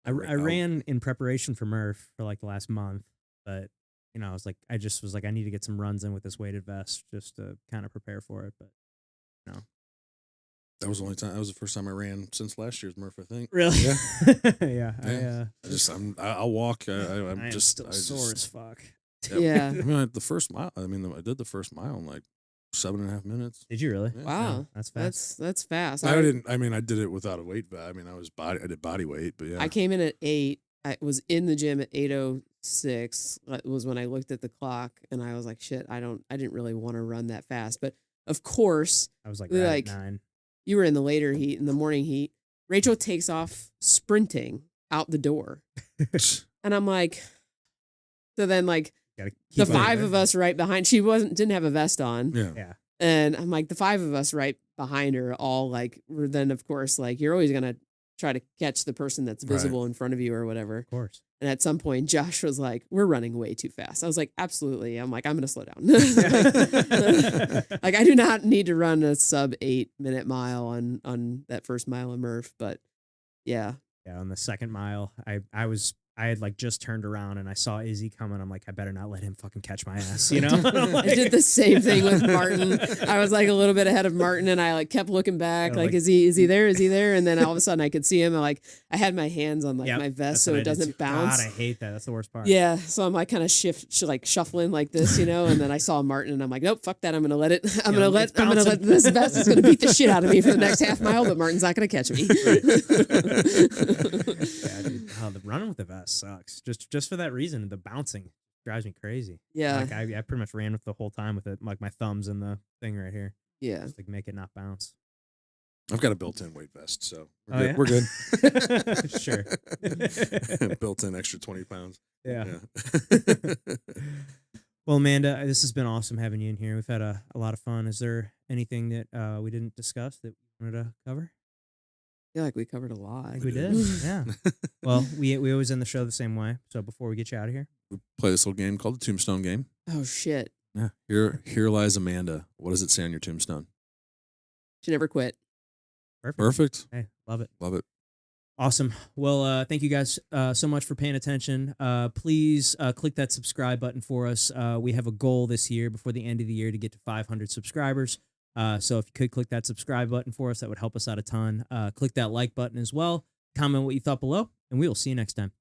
I ran in preparation for Murph for like the last month, but I was like, I need to get some runs in with this weighted vest just to kind of prepare for it. But That was the only time. That was the first time I ran since last year's Murph, I think. really, Yeah. yeah, I'll walk. I'm I am just still I sore as just fuck. Yeah. I mean, the first mile. I mean, I did the first mile in like 7.5 minutes. Did you really? Yeah. Wow. Yeah, that's fast. That's fast. I didn't. I mean, I did it without a weight. I mean, I did body weight, but yeah. I came in at 8. I was in the gym at 8:06. Was when I looked at the clock and I was like, shit, I didn't really want to run that fast. But of course, I was like, we, right like, at 9. you were in the later heat, in the morning heat. Rachel takes off sprinting out the door. And I'm like, so then like Gotta the keep up. 5 of us right behind, she didn't have a vest on. yeah. Yeah. And I'm like, the 5 of us right behind her all like, were then of course, like you're always going to try to catch the person that's visible in front of you or whatever. Of course. And at some point, Josh was like, we're running way too fast. I was like, absolutely. I'm like, I'm going to slow down. Like, I do not need to run a sub 8-minute mile on that first mile of Murph. But yeah. Yeah, on the second mile, I had like just turned around and I saw Izzy coming. I'm like, I better not let him fucking catch my ass, you know? I did the same thing with Martin. I was like a little bit ahead of Martin and I like kept looking back, Yeah, like, like- is he there? Is he there? And then all of a sudden I could see him. And like I had my hands on like Yep, my vest that's so what it I did doesn't too. bounce. God, I hate that. That's the worst part. Yeah, so I'm like kind of like shuffling like this, you know, and then I saw Martin and I'm like, nope, fuck that. I'm gonna let it. I'm gonna let this vest is gonna beat the shit out of me for the next half mile, but Martin's not gonna catch me. Yeah, dude. Oh, the running with the vest sucks. Just for that reason, the bouncing drives me crazy. Yeah, Like I pretty much ran with the whole time with it, like my thumbs and the thing right here, yeah. just like make it not bounce. I've got a built-in weight vest, so Oh, we're good. yeah? We're good. Sure. Built-in extra 20 pounds. Yeah. Yeah. Well, Amanda, this has been awesome having you in here. We've had a lot of fun. Is there anything that we didn't discuss that we wanted to cover? I feel like we covered a lot. I think we did. Yeah. Well, we always end the show the same way. So before we get you out of here, We play this little game called the Tombstone Game. Oh shit! Yeah. Here lies Amanda. What does it say on your tombstone? She never quit. Perfect. Hey, love it. Love it. Awesome. Well, thank you guys so much for paying attention. Please click that subscribe button for us. We have a goal this year before the end of the year to get to 500 subscribers. So if you could click that subscribe button for us, that would help us out a ton. Click that like button as well. Comment what you thought below, and we will see you next time.